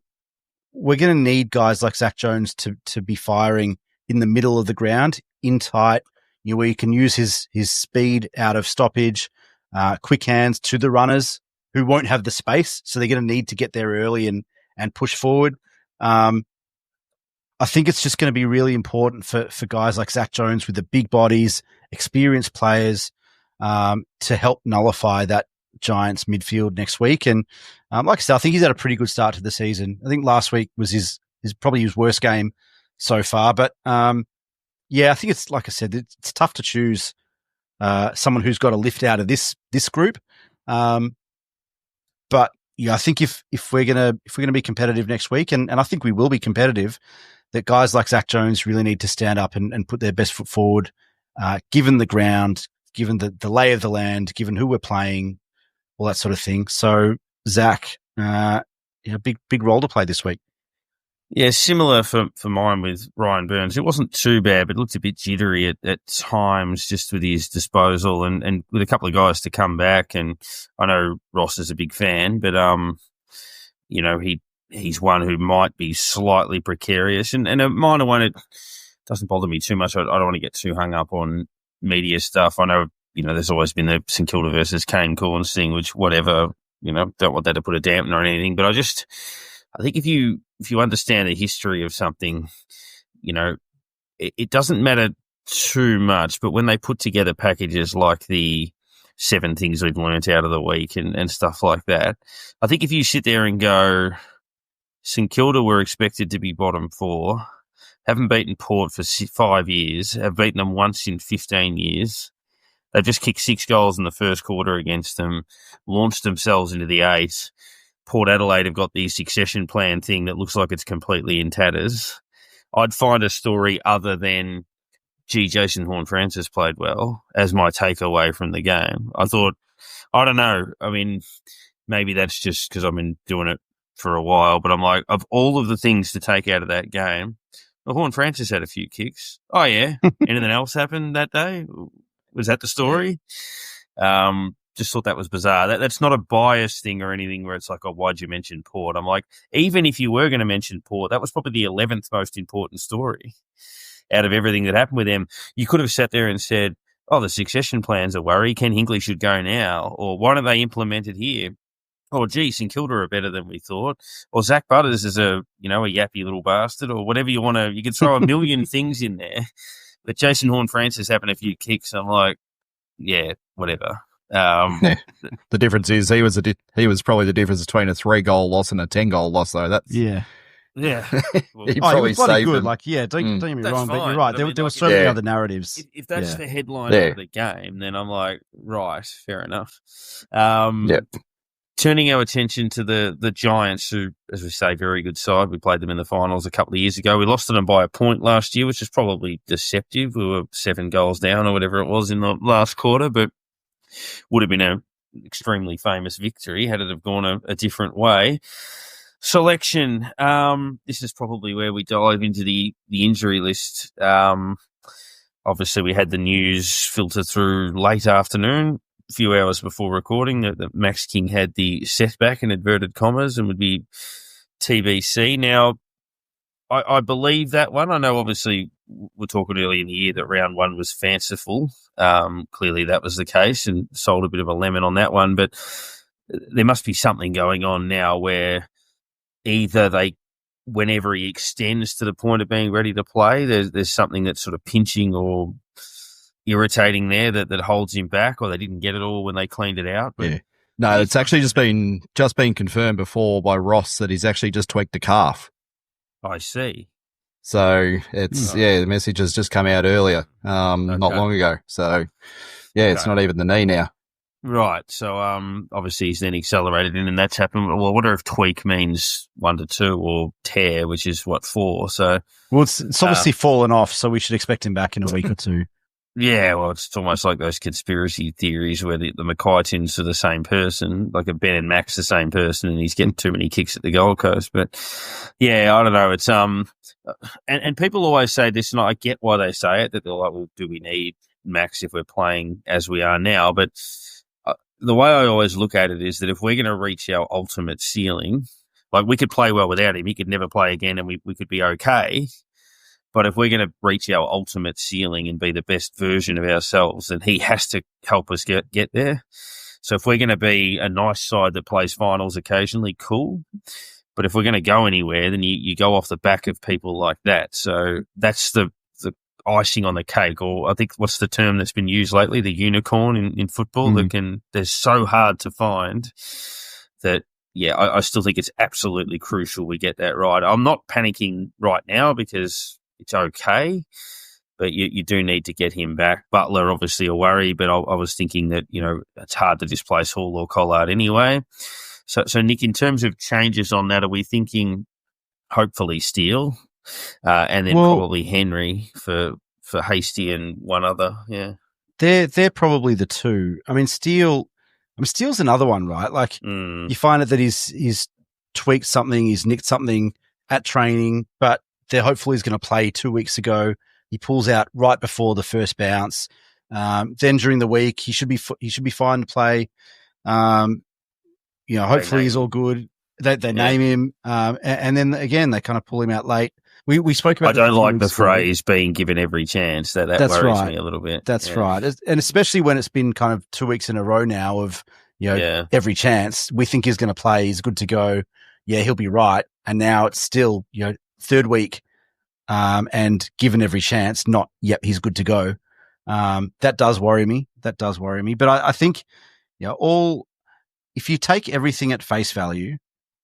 going to need guys like Zach Jones to be firing in the middle of the ground, in tight, where you can use his speed out of stoppage, quick hands to the runners who won't have the space. So they're going to need to get there early and push forward. I think it's just going to be really important for guys like Zach Jones with the big bodies, experienced players, to help nullify that Giants midfield next week. And like I said, I think he's had a pretty good start to the season. I think last week was his probably his worst game so far. But I think it's, like I said, it's tough to choose someone who's got a lift out of this group. But I think if we're gonna be competitive next week, and I think we will be competitive, that guys like Zach Jones really need to stand up and put their best foot forward, given the ground, given the lay of the land, given who we're playing, all that sort of thing. So Zach, big role to play this week. Yeah, similar for mine with Ryan Burns. It wasn't too bad, but it looked a bit jittery at times just with his disposal and with a couple of guys to come back. And I know Ross is a big fan, but, he's one who might be slightly precarious. And a minor one, it doesn't bother me too much. I don't want to get too hung up on media stuff. I know, there's always been the St Kilda versus Kane Corns thing, which whatever, don't want that to put a dampener on anything. But I think if you understand the history of something, it doesn't matter too much. But when they put together packages like the 7 things we've learnt out of the week and stuff like that, I think if you sit there and go, St Kilda were expected to be bottom 4, haven't beaten Port for 5 years, have beaten them once in 15 years. They've just kicked 6 goals in the first quarter against them, launched themselves into the 8. Port Adelaide have got the succession plan thing that looks like it's completely in tatters. I'd find a story other than, Jason Horne-Francis played well as my takeaway from the game. I thought, I don't know. I mean, maybe that's just because I've been doing it for a while, but I'm like, of all of the things to take out of that game, well, Horne-Francis had a few kicks. Oh, yeah. Anything else happened that day? Was that the story? Just thought that was bizarre. That's not a bias thing or anything where it's like, oh, why'd you mention Port? I'm like, even if you were going to mention Port, that was probably the 11th most important story out of everything that happened with them. You could have sat there and said, oh, the succession plan's a worry. Ken Hinkley should go now. Or why don't they implement it here? Oh, gee, St Kilda are better than we thought. Or Zach Butters is a yappy little bastard, or whatever you want to. You could throw a million things in there. But Jason Horne-Francis having a few kicks, I'm like, yeah, whatever. The difference is he was probably the difference between a 3-goal loss and a 10-goal loss, though. That's yeah. Well, he was bloody good. Them. Like, yeah, don't get me wrong, but you're right. There were so many other narratives. If that's the headline of the game, then I'm like, right, fair enough. Turning our attention to the Giants, who, as we say, very good side. We played them in the finals a couple of years ago. We lost to them by a point last year, which is probably deceptive. We were 7 goals down or whatever it was in the last quarter, but would have been an extremely famous victory had it have gone a different way. Selection. This is probably where we dive into the injury list. obviously we had the news filter through late afternoon, a few hours before recording, that Max King had the setback in inverted commas and would be TBC. Now, I believe that one. I know obviously we're talking early in the year that round one was fanciful. Clearly that was the case and sold a bit of a lemon on that one, but there must be something going on now where either whenever he extends to the point of being ready to play, there's something that's sort of pinching or irritating there that holds him back, or they didn't get it all when they cleaned it out. But no, it's actually just been confirmed before by Ross that he's actually just tweaked the calf. I see. So it's the message has just come out earlier, not long ago. So it's not even the knee now. Right. So obviously he's then accelerated in, and that's happened. Well, I wonder if tweak means 1 to 2 or tear, which is 4. So it's obviously fallen off, so we should expect him back in a week or two. Yeah, well, it's almost like those conspiracy theories where the McKay-Tins are the same person, like a Ben and Max the same person, and he's getting too many kicks at the Gold Coast. But yeah, I don't know. It's and people always say this, and I get why they say it. That they're like, well, do we need Max if we're playing as we are now? But the way I always look at it is that if we're going to reach our ultimate ceiling, like we could play well without him, he could never play again, and we could be okay. But if we're going to reach our ultimate ceiling and be the best version of ourselves, then he has to help us get there. So if we're going to be a nice side that plays finals occasionally, cool. But if we're going to go anywhere, then you go off the back of people like that. So that's the icing on the cake, or I think what's the term that's been used lately, the unicorn in football they're so hard to find that. Yeah, I still think it's absolutely crucial we get that right. I'm not panicking right now because it's okay, but you do need to get him back. Butler, obviously a worry, but I was thinking that, it's hard to displace Hall or Collard anyway. So Nick, in terms of changes on that, are we thinking hopefully Steele and then probably Henry for Hasty and one other? Yeah. They're probably the two. I mean, Steele's another one, right? Like you find it that he's tweaked something, he's nicked something at training, but they're hopefully he's going to play 2 weeks ago. He pulls out right before the first bounce. Then during the week, he should be fine to play. Hopefully he's all good. They name him, and then again they kind of pull him out late. We spoke about. I don't like the phrase being given every chance. That worries me a little bit. That's right, and especially when it's been kind of 2 weeks in a row now of every chance. We think he's going to play. He's good to go. Yeah, he'll be right. And now it's still third week, and given every chance, not yep, he's good to go. That does worry me. But I think if you take everything at face value,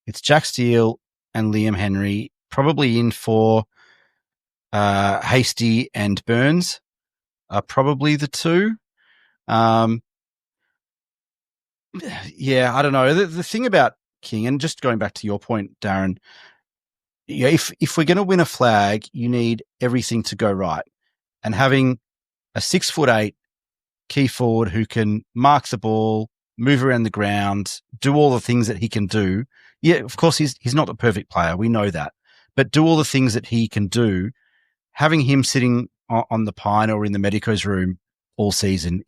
it's Jack Steele and Liam Henry probably in for Hasty and Burns are probably the two. I don't know. The thing about King, and just going back to your point, Darren, if we're going to win a flag, you need everything to go right. And having a 6'8" key forward who can mark the ball, move around the ground, do all the things that he can do. Yeah, of course, he's not a perfect player. We know that. But do all the things that he can do. Having him sitting on the pine or in the medicos room all season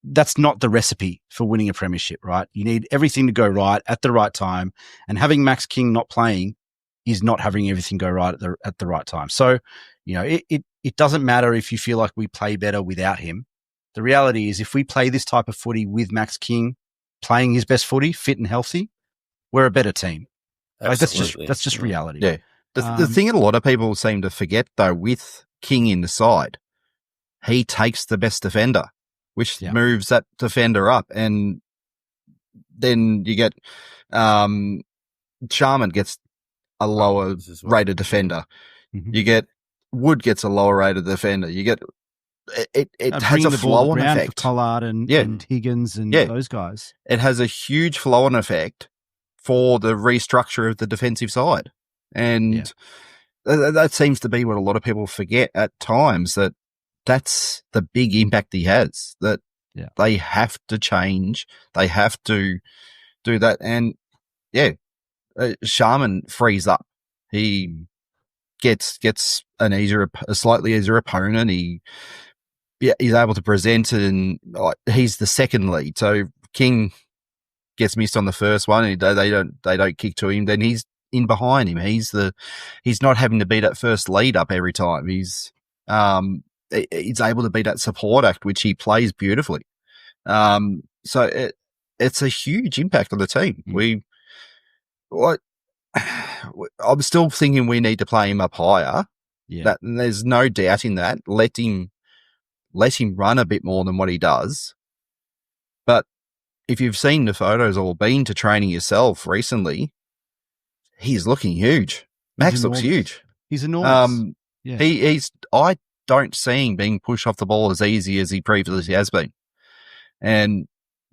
that's not the recipe for winning a premiership, right? You need everything to go right at the right time. And having Max King not playing is not having everything go right at the right time. So, it doesn't matter if you feel like we play better without him. The reality is if we play this type of footy with Max King playing his best footy, fit and healthy, we're a better team. Like, that's just reality. Yeah. The thing that a lot of people seem to forget, though, with King in the side, he takes the best defender, which moves that defender up. And then you get Sharman gets a lower rated defender. Mm-hmm. You get Wood gets a lower rated defender. You get it has a flow-on effect. For Collard and Higgins and those guys. It has a huge flow-on effect for the restructure of the defensive side. And that seems to be what a lot of people forget at times, that's the big impact he has, that they have to change. They have to do that. And Sharman frees up. He gets a slightly easier opponent. He's able to present it, and he's the second lead. So King gets missed on the first one, and they don't kick to him. Then he's in behind him. He's not having to be that first lead up every time. He's able to be that support act, which he plays beautifully. So it's a huge impact on the team. I'm still thinking we need to play him up higher. Yeah. There's no doubt in that. Let him run a bit more than what he does. But if you've seen the photos or been to training yourself recently, he's looking huge. Max looks huge. He's enormous. I don't see him being pushed off the ball as easy as he previously has been. And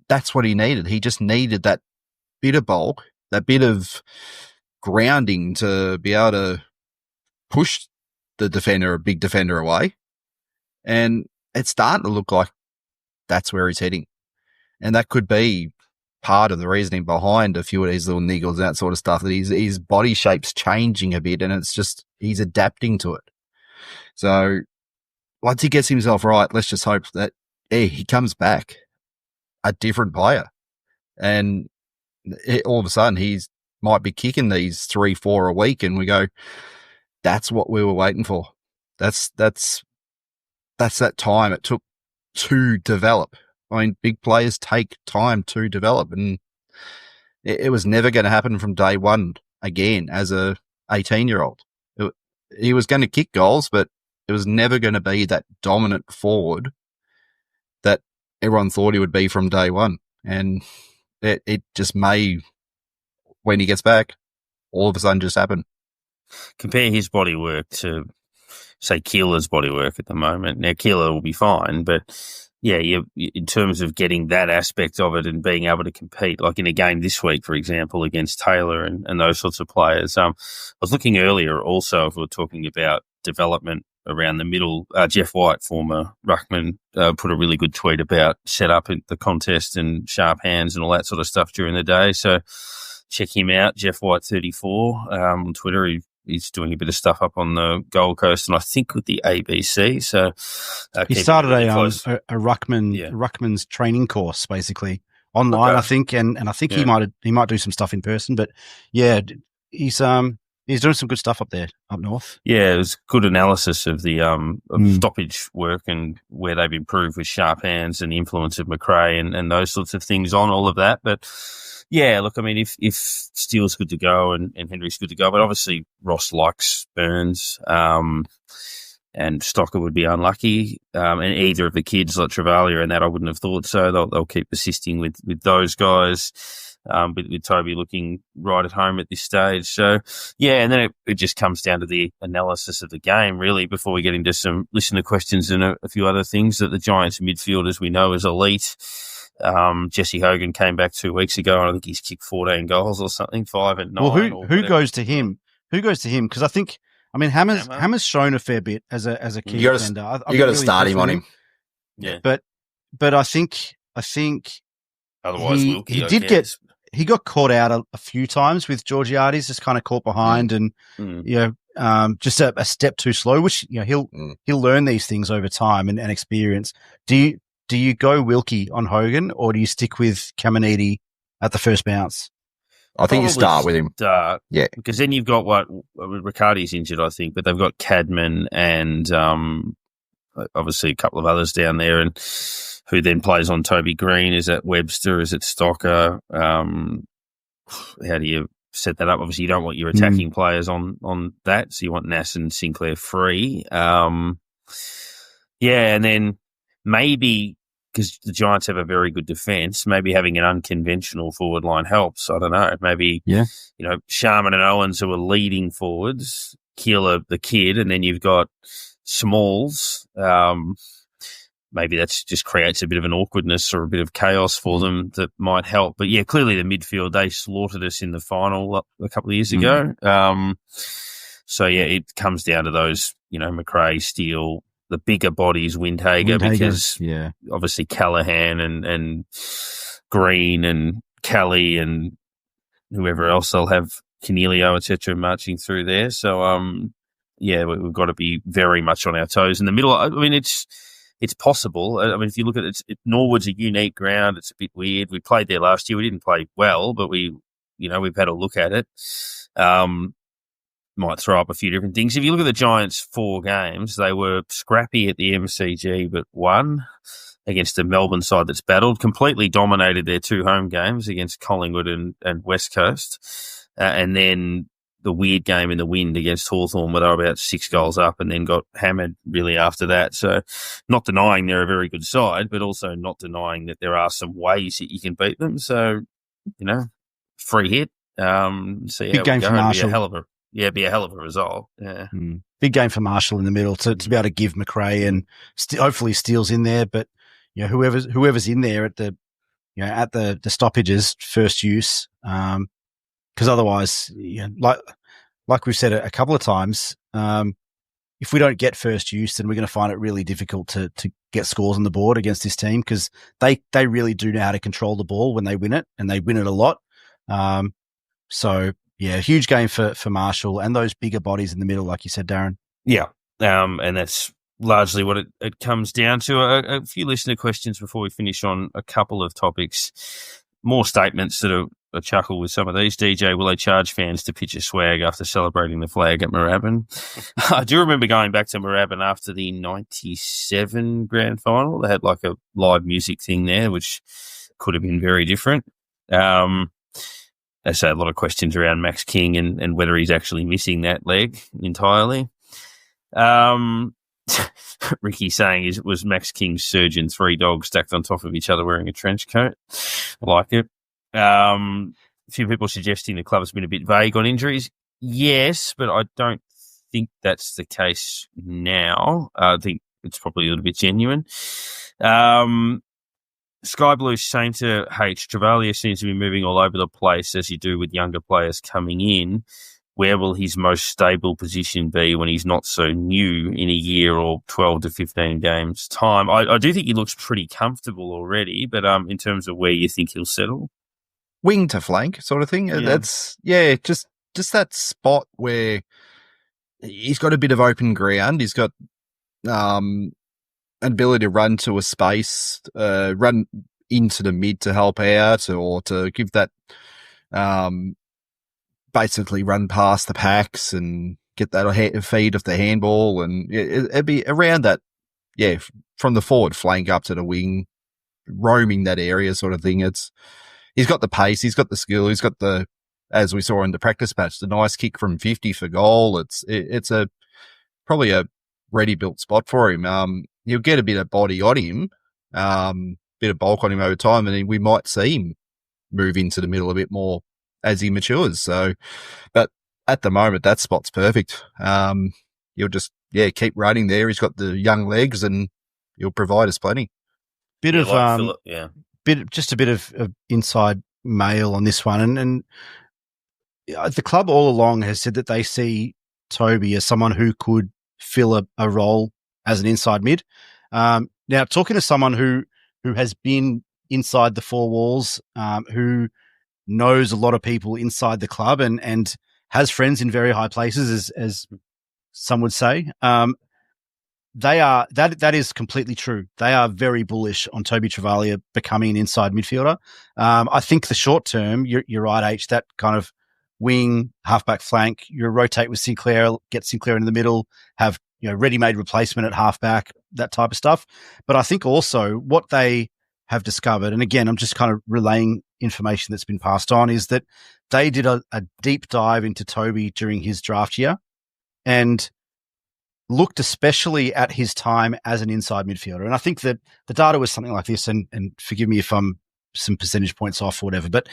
that's what he needed. He just needed that bit of bulk, that bit of grounding to be able to push the defender, a big defender, away. And it's starting to look like that's where he's heading. And that could be part of the reasoning behind a few of these little niggles and that sort of stuff, that his body shape's changing a bit, and it's just he's adapting to it. So once he gets himself right, let's just hope that he comes back a different player. And all of a sudden he's might be kicking these 3-4 a week, and we go, that's what we were waiting for. That's that time it took to develop. I mean, big players take time to develop, and it was never going to happen from day one again as a 18-year-old. He was going to kick goals, but it was never going to be that dominant forward that everyone thought he would be from day one. And it just may, when he gets back, all of a sudden just happen. Compare his body work to, say, Keeler's body work at the moment. Now, Keeler will be fine, but yeah, in terms of getting that aspect of it and being able to compete, like in a game this week, for example, against Taylor and those sorts of players. I was looking earlier also, if we were talking about development around the middle. Jeff White, former ruckman, put a really good tweet about set up in the contest and sharp hands and all that sort of stuff during the day. So check him out, Jeff White 34 on Twitter. He's doing a bit of stuff up on the Gold Coast, and I think with the ABC. So he started a ruckman's training course, basically online, okay. I think, and I think he might do some stuff in person. But yeah, he's doing some good stuff up north. Yeah, it was good analysis of the of stoppage work and where they've improved with sharp hands and the influence of McRae and those sorts of things on all of that. But yeah, look, I mean, if Steele's good to go and Henry's good to go, but obviously Ross likes Burns, and Stocker would be unlucky, and either of the kids like Travalia and that, I wouldn't have thought so. They'll keep persisting with those guys, with Toby looking right at home at this stage. So yeah, and then it just comes down to the analysis of the game, really, before we get into some listener questions and a few other things. That the Giants midfield, as we know, is elite. Jesse Hogan came back 2 weeks ago, and I think he's kicked 14 goals or something, 5 and 9. Well, who goes to him? Who goes to him? Because I think, I mean, Hammer's shown a fair bit as a key defender. You got to start him on him. Yeah, but I think otherwise he got caught out a few times with Georgiades, just kind of caught behind and just a step too slow. Which he'll learn these things over time and experience. Do you go Wilkie on Hogan, or do you stick with Caminiti at the first bounce? I think you start with him. Yeah. Because then you've got Riccardi's injured, I think, but they've got Cadman and obviously a couple of others down there, and who then plays on Toby Green. Is it Webster? Is it Stocker? How do you set that up? Obviously, you don't want your attacking players on that, so you want Nass and Sinclair free. And then maybe, because the Giants have a very good defence, maybe having an unconventional forward line helps. I don't know. Maybe, Sharman and Owens, who are leading forwards, Keeler, the kid, and then you've got Smalls. Maybe that just creates a bit of an awkwardness or a bit of chaos for them that might help. But yeah, clearly the midfield, they slaughtered us in the final a couple of years ago. So yeah, it comes down to those, McRae, Steele, the bigger bodies, Windhager, because obviously Callahan and Green and Kelly and whoever else they'll have, Canelio, etc., marching through there. So, we've got to be very much on our toes in the middle. I mean, it's possible. I mean, if you look at it, Norwood's a unique ground. It's a bit weird. We played there last year. We didn't play well, but we've had a look at it. Might throw up a few different things. If you look at the Giants' 4 games, they were scrappy at the MCG, but won against a Melbourne side that's battled, completely dominated their 2 home games against Collingwood and West Coast. And then the weird game in the wind against Hawthorn where they were about 6 goals up and then got hammered really after that. So not denying they're a very good side, but also not denying that there are some ways that you can beat them. So, free hit. See Big how game we go. for Marshall. It'd be a hell of a result. Yeah. Big game for Marshall in the middle to be able to give McRae and hopefully Steele's in there, but whoever's in there at the stoppages, first use, because otherwise, like we've said a couple of times, if we don't get first use, then we're going to find it really difficult to get scores on the board against this team because they really do know how to control the ball when they win it, and they win it a lot. So yeah, huge game for Marshall and those bigger bodies in the middle, like you said, Darren. Yeah, and that's largely what it comes down to. A few listener questions before we finish on a couple of topics. More statements that are a chuckle with some of these. DJ, will they charge fans to pitch a swag after celebrating the flag at Moorabbin? I do remember going back to Moorabbin after the 97 grand final. They had like a live music thing there, which could have been very different. They say a lot of questions around Max King and whether he's actually missing that leg entirely. Ricky saying was Max King's surgeon 3 dogs stacked on top of each other wearing a trench coat. I like it. A few people suggesting the club has been a bit vague on injuries. Yes, but I don't think that's the case now. I think it's probably a little bit genuine. Sky Blue Sainter H. Travalia seems to be moving all over the place as you do with younger players coming in. Where will his most stable position be when he's not so new in a year or 12 to 15 games time? I do think he looks pretty comfortable already, but in terms of where you think he'll settle? Wing to flank sort of thing. Yeah. That's, just that spot where he's got a bit of open ground. He's got an ability to run to a space, run into the mid to help out or to give that basically run past the packs and get that feed of the handball. And it'd be around that, from the forward flank up to the wing, roaming that area sort of thing. He's got the pace, he's got the skill, he's got as we saw in the practice match, the nice kick from 50 for goal. It's probably a ready-built spot for him. He'll get a bit of body on him, bit of bulk on him over time, and then we might see him move into the middle a bit more as he matures. So, but at the moment, that spot's perfect. He'll just, keep running there. He's got the young legs and he'll provide us plenty. Just a bit of inside mail on this one. And the club all along has said that they see Toby as someone who could fill a role as an inside mid. Now, talking to someone who has been inside the 4 walls, who knows a lot of people inside the club and has friends in very high places, as some would say, that is completely true. They are very bullish on Toby Travalia becoming an inside midfielder. I think the short term, you're right, H, that kind of wing, halfback flank, you rotate with Sinclair, get Sinclair into the middle, have ready-made replacement at halfback, that type of stuff. But I think also what they have discovered, and again, I'm just kind of relaying information that's been passed on, is that they did a deep dive into Toby during his draft year and looked especially at his time as an inside midfielder. And I think that the data was something like this, and forgive me if I'm some percentage points off or whatever, but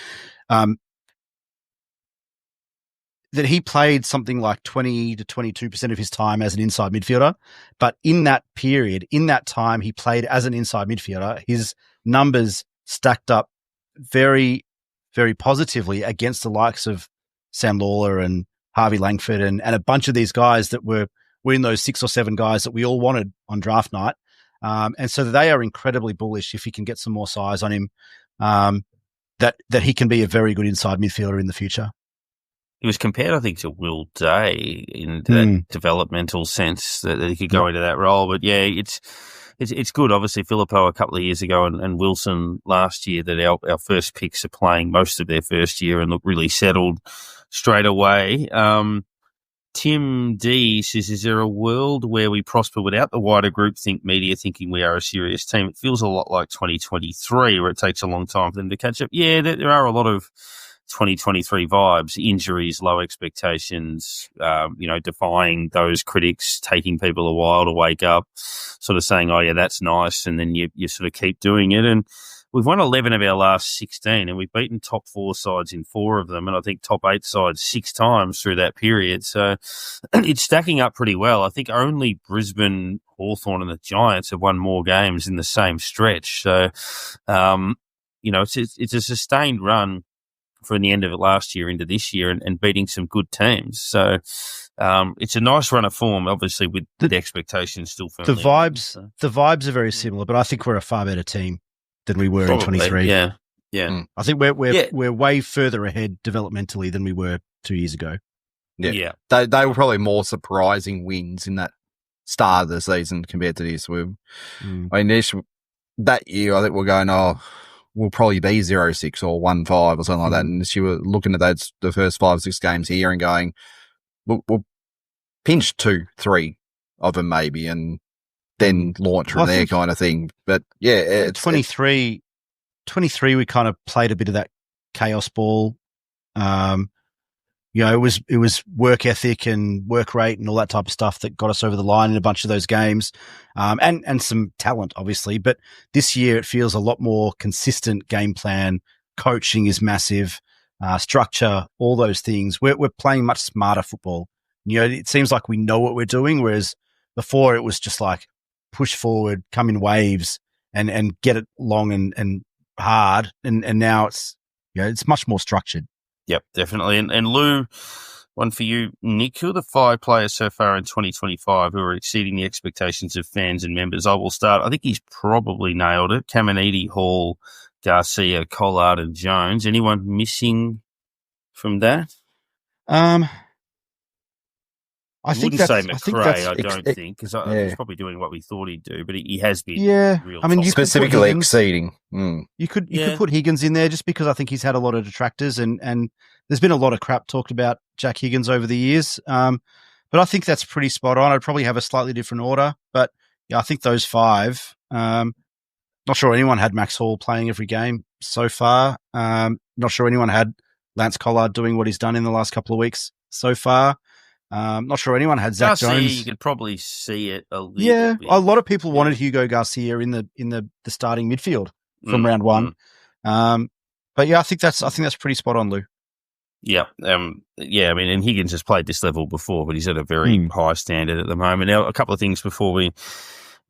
that he played something like 20 to 22% of his time as an inside midfielder. But in that period, in that time he played as an inside midfielder, his numbers stacked up very, very positively against the likes of Sam Lawler and Harvey Langford and a bunch of these guys that were in those 6 or 7 guys that we all wanted on draft night. And so they are incredibly bullish if he can get some more size on him, that he can be a very good inside midfielder in the future. He was compared, I think, to Will Day in that developmental sense that he could go into that role. But yeah, it's good. Obviously, Filippo a couple of years ago and Wilson last year, that our first picks are playing most of their first year and look really settled straight away. Tim D says, is there a world where we prosper without the wider groupthink media thinking we are a serious team? It feels a lot like 2023, where it takes a long time for them to catch up. Yeah, there are a lot of 2023 vibes, injuries, low expectations, defying those critics, taking people a while to wake up, sort of saying, oh, yeah, that's nice, and then you sort of keep doing it. And we've won 11 of our last 16, and we've beaten top 4 sides in 4 of them, and I think top 8 sides 6 times through that period. So it's stacking up pretty well. I think only Brisbane, Hawthorn and the Giants have won more games in the same stretch. So, it's a sustained run from the end of it last year into this year and beating some good teams. So it's a nice run of form, obviously, with the expectations still firmly. The vibes are very similar, but I think we're a far better team than we were in 23. Yeah. I think we're way further ahead developmentally than we were 2 years ago. Yeah. They were probably more surprising wins in that start of the season compared to this. That year, I think we're going, we'll probably be 0-6 or 1-5 or something like that. And she were looking at the first 5-6 games here and going, we'll pinch 2-3 of them maybe, and then launch from there kind of thing. But yeah, it's 23, we kind of played a bit of that chaos ball. It was work ethic and work rate and all that type of stuff that got us over the line in a bunch of those games, and some talent, obviously. But this year it feels a lot more consistent game plan. Coaching is massive, structure, all those things. We're playing much smarter football. It seems like we know what we're doing, whereas before it was just like push forward, come in waves, and get it long and hard. And now it's much more structured. Yep, definitely. And Lou, one for you, Nick. Who are the 5 players so far in 2025 who are exceeding the expectations of fans and members? I will start. I think he's probably nailed it. Caminiti, Hall, Garcia, Collard and Jones. Anyone missing from that? I wouldn't say McRae, I don't think, because he's probably doing what we thought he'd do, but he has been. Yeah, real specifically exceeding. You could put Higgins in there just because I think he's had a lot of detractors, and there's been a lot of crap talked about Jack Higgins over the years. But I think that's pretty spot on. I'd probably have a slightly different order, but yeah, I think those 5. Not sure anyone had Max Hall playing every game so far. Not sure anyone had Lance Collard doing what he's done in the last couple of weeks so far. Not sure anyone had Zach Jones. You could probably see it a little bit. A lot of people wanted Hugo Garcia in the starting midfield from round 1. But yeah, I think that's pretty spot on, Lou. Yeah. And Higgins has played this level before, but he's at a very high standard at the moment. Now, a couple of things before we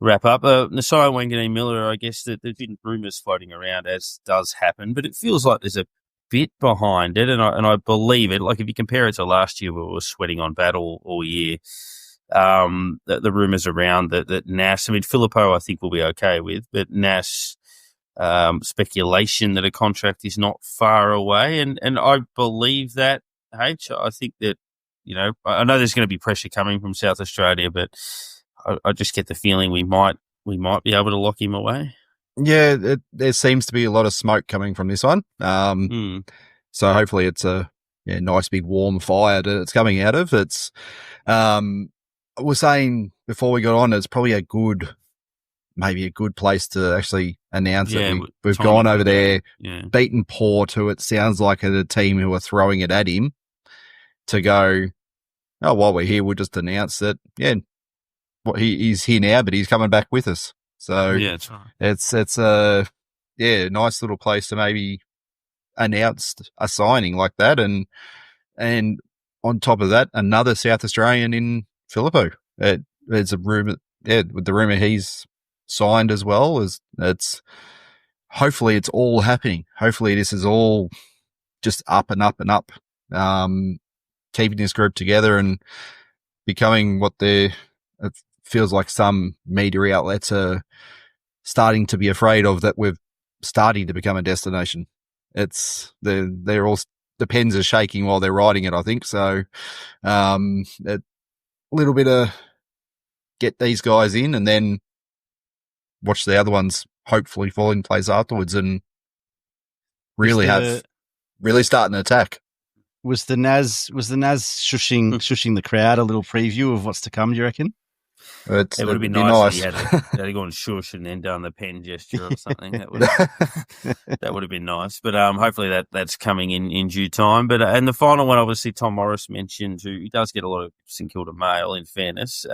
wrap up. Nasiah Wanganeen-Milera, I guess that there's been rumours floating around, as does happen, but it feels like there's a bit behind it, and I believe it. Like if you compare it to last year, where we were sweating on battle all year. The rumours around that Nas, I mean, Filippo, I think will be okay with, but Nas, speculation that a contract is not far away, and I believe that. I think that I know there's going to be pressure coming from South Australia, but I just get the feeling we might be able to lock him away. Yeah, there seems to be a lot of smoke coming from this one. So hopefully it's a nice big warm fire that it's coming out of. It's I was saying before we got on, it's probably maybe a good place to actually announce that we've gone over there, beaten Port, who it sounds like are the team who are throwing it at him, to go, while we're here, we'll just announce that, he's here now, but he's coming back with us. So that's right. It's a nice little place to maybe announce a signing like that, and on top of that, another South Australian in Filippo. There's a rumor, with the rumor he's signed as well. Hopefully it's all happening. Hopefully this is all just up and up and up, keeping this group together and becoming what it feels like some media outlets are starting to be afraid of, that we're starting to become a destination. They're all the pens are shaking while they're writing it, I think. So, a little bit of get these guys in and then watch the other ones hopefully fall in place afterwards and really start an attack. Was the Nas shushing the crowd a little preview of what's to come, do you reckon? It would have been nice if he had gone shush and then done the pen gesture or something. That would have been nice. But hopefully that's coming in due time. But and the final one, obviously, Tom Morris mentioned, who he does get a lot of St Kilda mail, in fairness,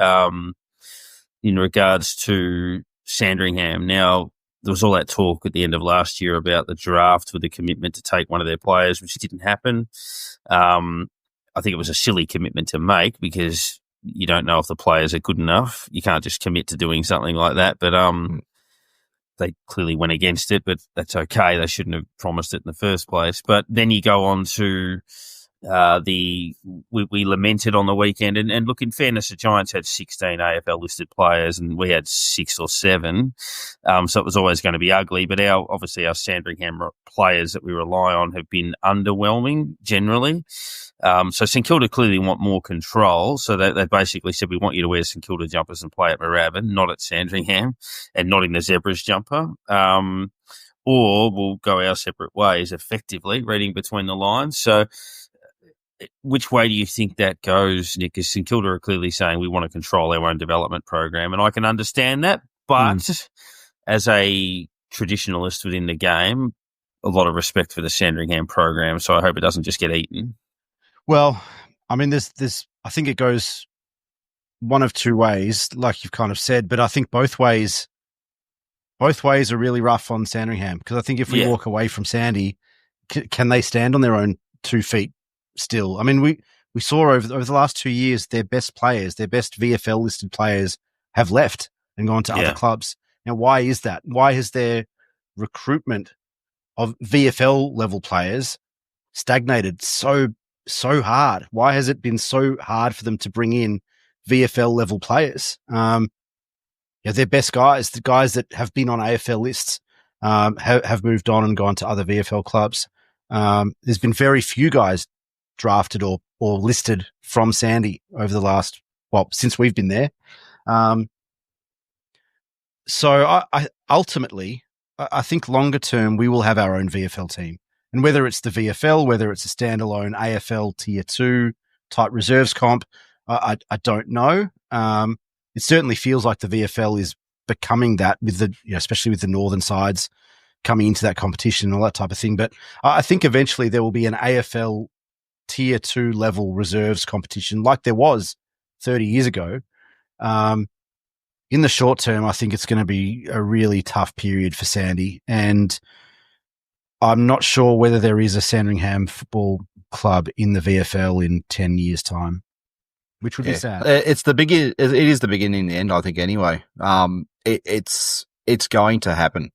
in regards to Sandringham. Now, there was all that talk at the end of last year about the draft with the commitment to take one of their players, which didn't happen. I think it was a silly commitment to make because you don't know if the players are good enough. You can't just commit to doing something like that. But they clearly went against it, but that's okay. They shouldn't have promised it in the first place. But then you go on to we lamented on the weekend, and look, in fairness, the Giants had 16 AFL listed players and we had 6 or 7, so it was always going to be ugly. But obviously our Sandringham players that we rely on have been underwhelming generally. So St Kilda clearly want more control, so they basically said, we want you to wear St Kilda jumpers and play at Moorabbin, not at Sandringham, and not in the Zebras jumper. Or we'll go our separate ways, effectively, reading between the lines. So which way do you think that goes, Nick? Because St Kilda are clearly saying we want to control our own development program, and I can understand that. But as a traditionalist within the game, a lot of respect for the Sandringham program, so I hope it doesn't just get eaten. Well, I mean, I think it goes one of two ways, like you've kind of said, but I think both ways are really rough on Sandringham, because I think if we walk away from Sandy, can they stand on their own 2 feet still? I mean, we saw over the last 2 years, their best players, their best VFL listed players have left and gone to other clubs. Now, why is that? Why has their recruitment of VFL level players stagnated so hard? Why has it been so hard for them to bring in VFL level players? Their best guys, the guys that have been on AFL lists, have moved on and gone to other VFL clubs. There's been very few guys drafted or listed from Sandy over the last, since we've been there. So I ultimately, I think longer term, we will have our own VFL team. And whether it's the VFL, whether it's a standalone AFL Tier 2 type reserves comp, I don't know. It certainly feels like the VFL is becoming that, with especially with the northern sides coming into that competition and all that type of thing. But I think eventually there will be an AFL Tier 2 level reserves competition like there was 30 years ago. In the short term, I think it's going to be a really tough period for Sandy, and I'm not sure whether there is a Sandringham Football Club in the VFL in 10 years' time, which would be sad. It is the beginning and the end, I think, anyway. It's going to happen.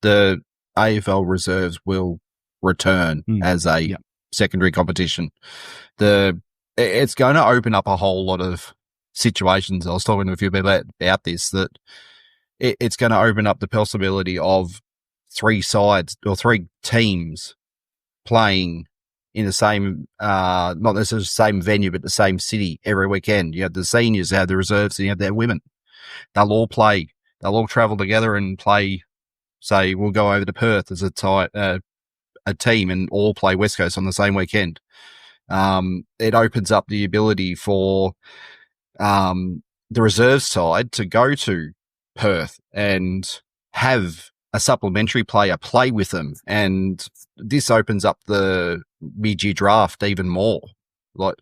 The AFL reserves will return as a secondary competition. It's going to open up a whole lot of situations. I was talking to a few people about this, that it's going to open up the possibility of 3 sides or 3 teams playing in the same, not necessarily the same venue, but the same city every weekend. You have the seniors, you have the reserves, and you have their women. They'll all play. They'll all travel together and play. Say, we'll go over to Perth as a team and all play West Coast on the same weekend. It opens up the ability for the reserve side to go to Perth and have a supplementary player play with them. And this opens up the mid-year draft even more. Like,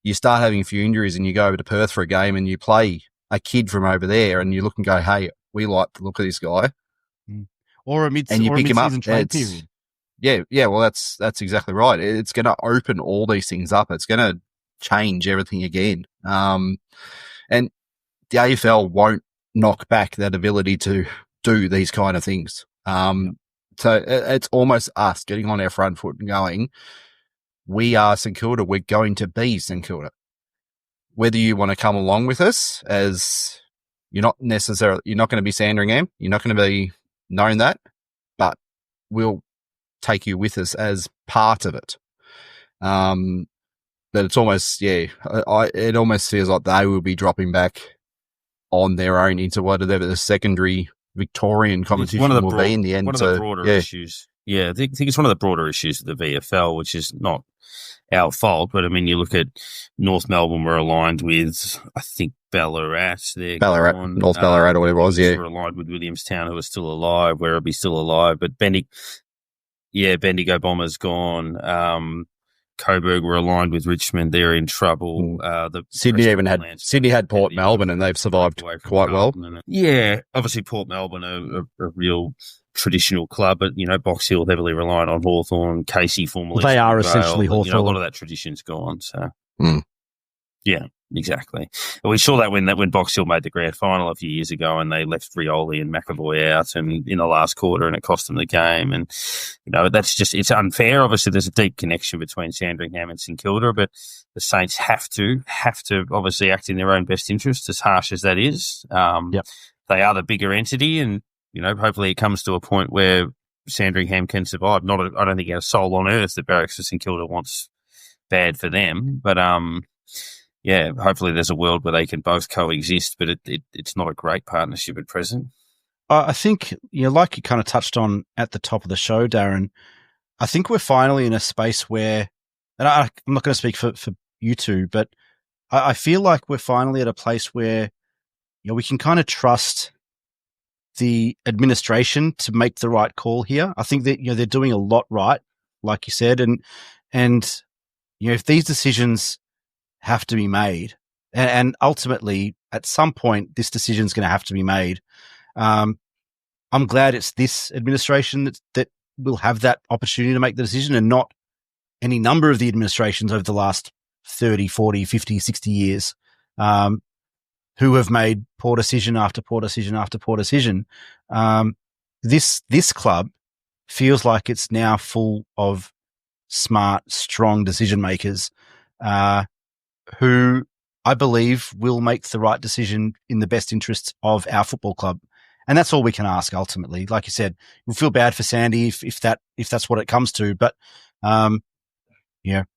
you start having a few injuries and you go over to Perth for a game and you play a kid from over there and you look and go, hey, we like the look of this guy. Or a mid-season trade period. Yeah. Well, that's exactly right. It's going to open all these things up. It's going to change everything again. And the AFL won't knock back that ability to do these kind of things. So it's almost us getting on our front foot and going, we are St Kilda. We're going to be St Kilda. Whether you want to come along with us, as you're not going to be Sandringham. You're not going to be known that, but we'll take you with us as part of it. But it's almost, it almost feels like they will be dropping back on their own into whatever the secondary Victorian competition will be in the end. One of the broader issues. Yeah, I think it's one of the broader issues of the VFL, which is not our fault. But, I mean, you look at North Melbourne were aligned with, I think, Ballarat. North Ballarat or whatever it was, yeah. Were aligned with Williamstown, who are still alive, Werribee still alive. But Bendigo Bombers gone. Coburg were aligned with Richmond. They're in trouble. Sydney had Port Melbourne, and they've survived quite well. Yeah, obviously Port Melbourne are a real traditional club, but, Box Hill heavily reliant on Hawthorn, Casey formerly. They are essentially Hawthorn. A lot of that tradition's gone. So, yeah, exactly. We saw that when Box Hill made the grand final a few years ago, and they left Rioli and McAvoy out and in the last quarter, and it cost them the game. And that's just, it's unfair. Obviously, there's a deep connection between Sandringham and St Kilda, but the Saints have to obviously act in their own best interest, as harsh as that is. They are the bigger entity, and hopefully it comes to a point where Sandringham can survive. I don't think there's a soul on earth that Barracks for St Kilda wants bad for them, but hopefully there's a world where they can both coexist, but it's not a great partnership at present. I think, like you kind of touched on at the top of the show, Darren, I think we're finally in a space where, and I'm not going to speak for you two, but I feel like we're finally at a place where we can kind of trust the administration to make the right call here. I think that they're doing a lot right, like you said, and if these decisions have to be made, and ultimately at some point this decision is going to have to be made. I'm glad it's this administration that will have that opportunity to make the decision, and not any number of the administrations over the last 30, 40, 50, 60 years who have made poor decision after poor decision after poor decision. This club feels like it's now full of smart, strong decision makers who I believe will make the right decision in the best interests of our football club. And that's all we can ask ultimately. Like you said, we'll feel bad for Sandy if that's what it comes to. But,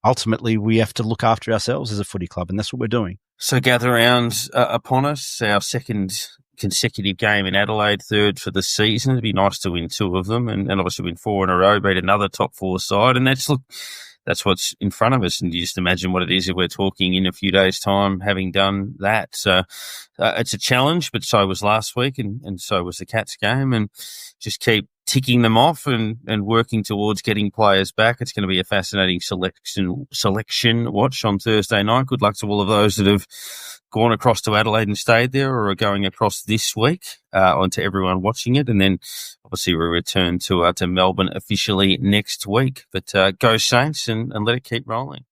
ultimately we have to look after ourselves as a footy club, and that's what we're doing. So gather round upon us, our second consecutive game in Adelaide, third for the season. It'd be nice to win 2 of them and obviously win 4 in a row, beat another top 4 side. And that's what's in front of us. And you just imagine what it is if we're talking in a few days' time, having done that. So it's a challenge, but so was last week and so was the Cats game. And just keep ticking them off and working towards getting players back. It's going to be a fascinating selection watch on Thursday night. Good luck to all of those that have gone across to Adelaide and stayed there, or are going across this week, on to everyone watching it. And then obviously we return to Melbourne officially next week. But go Saints and let it keep rolling.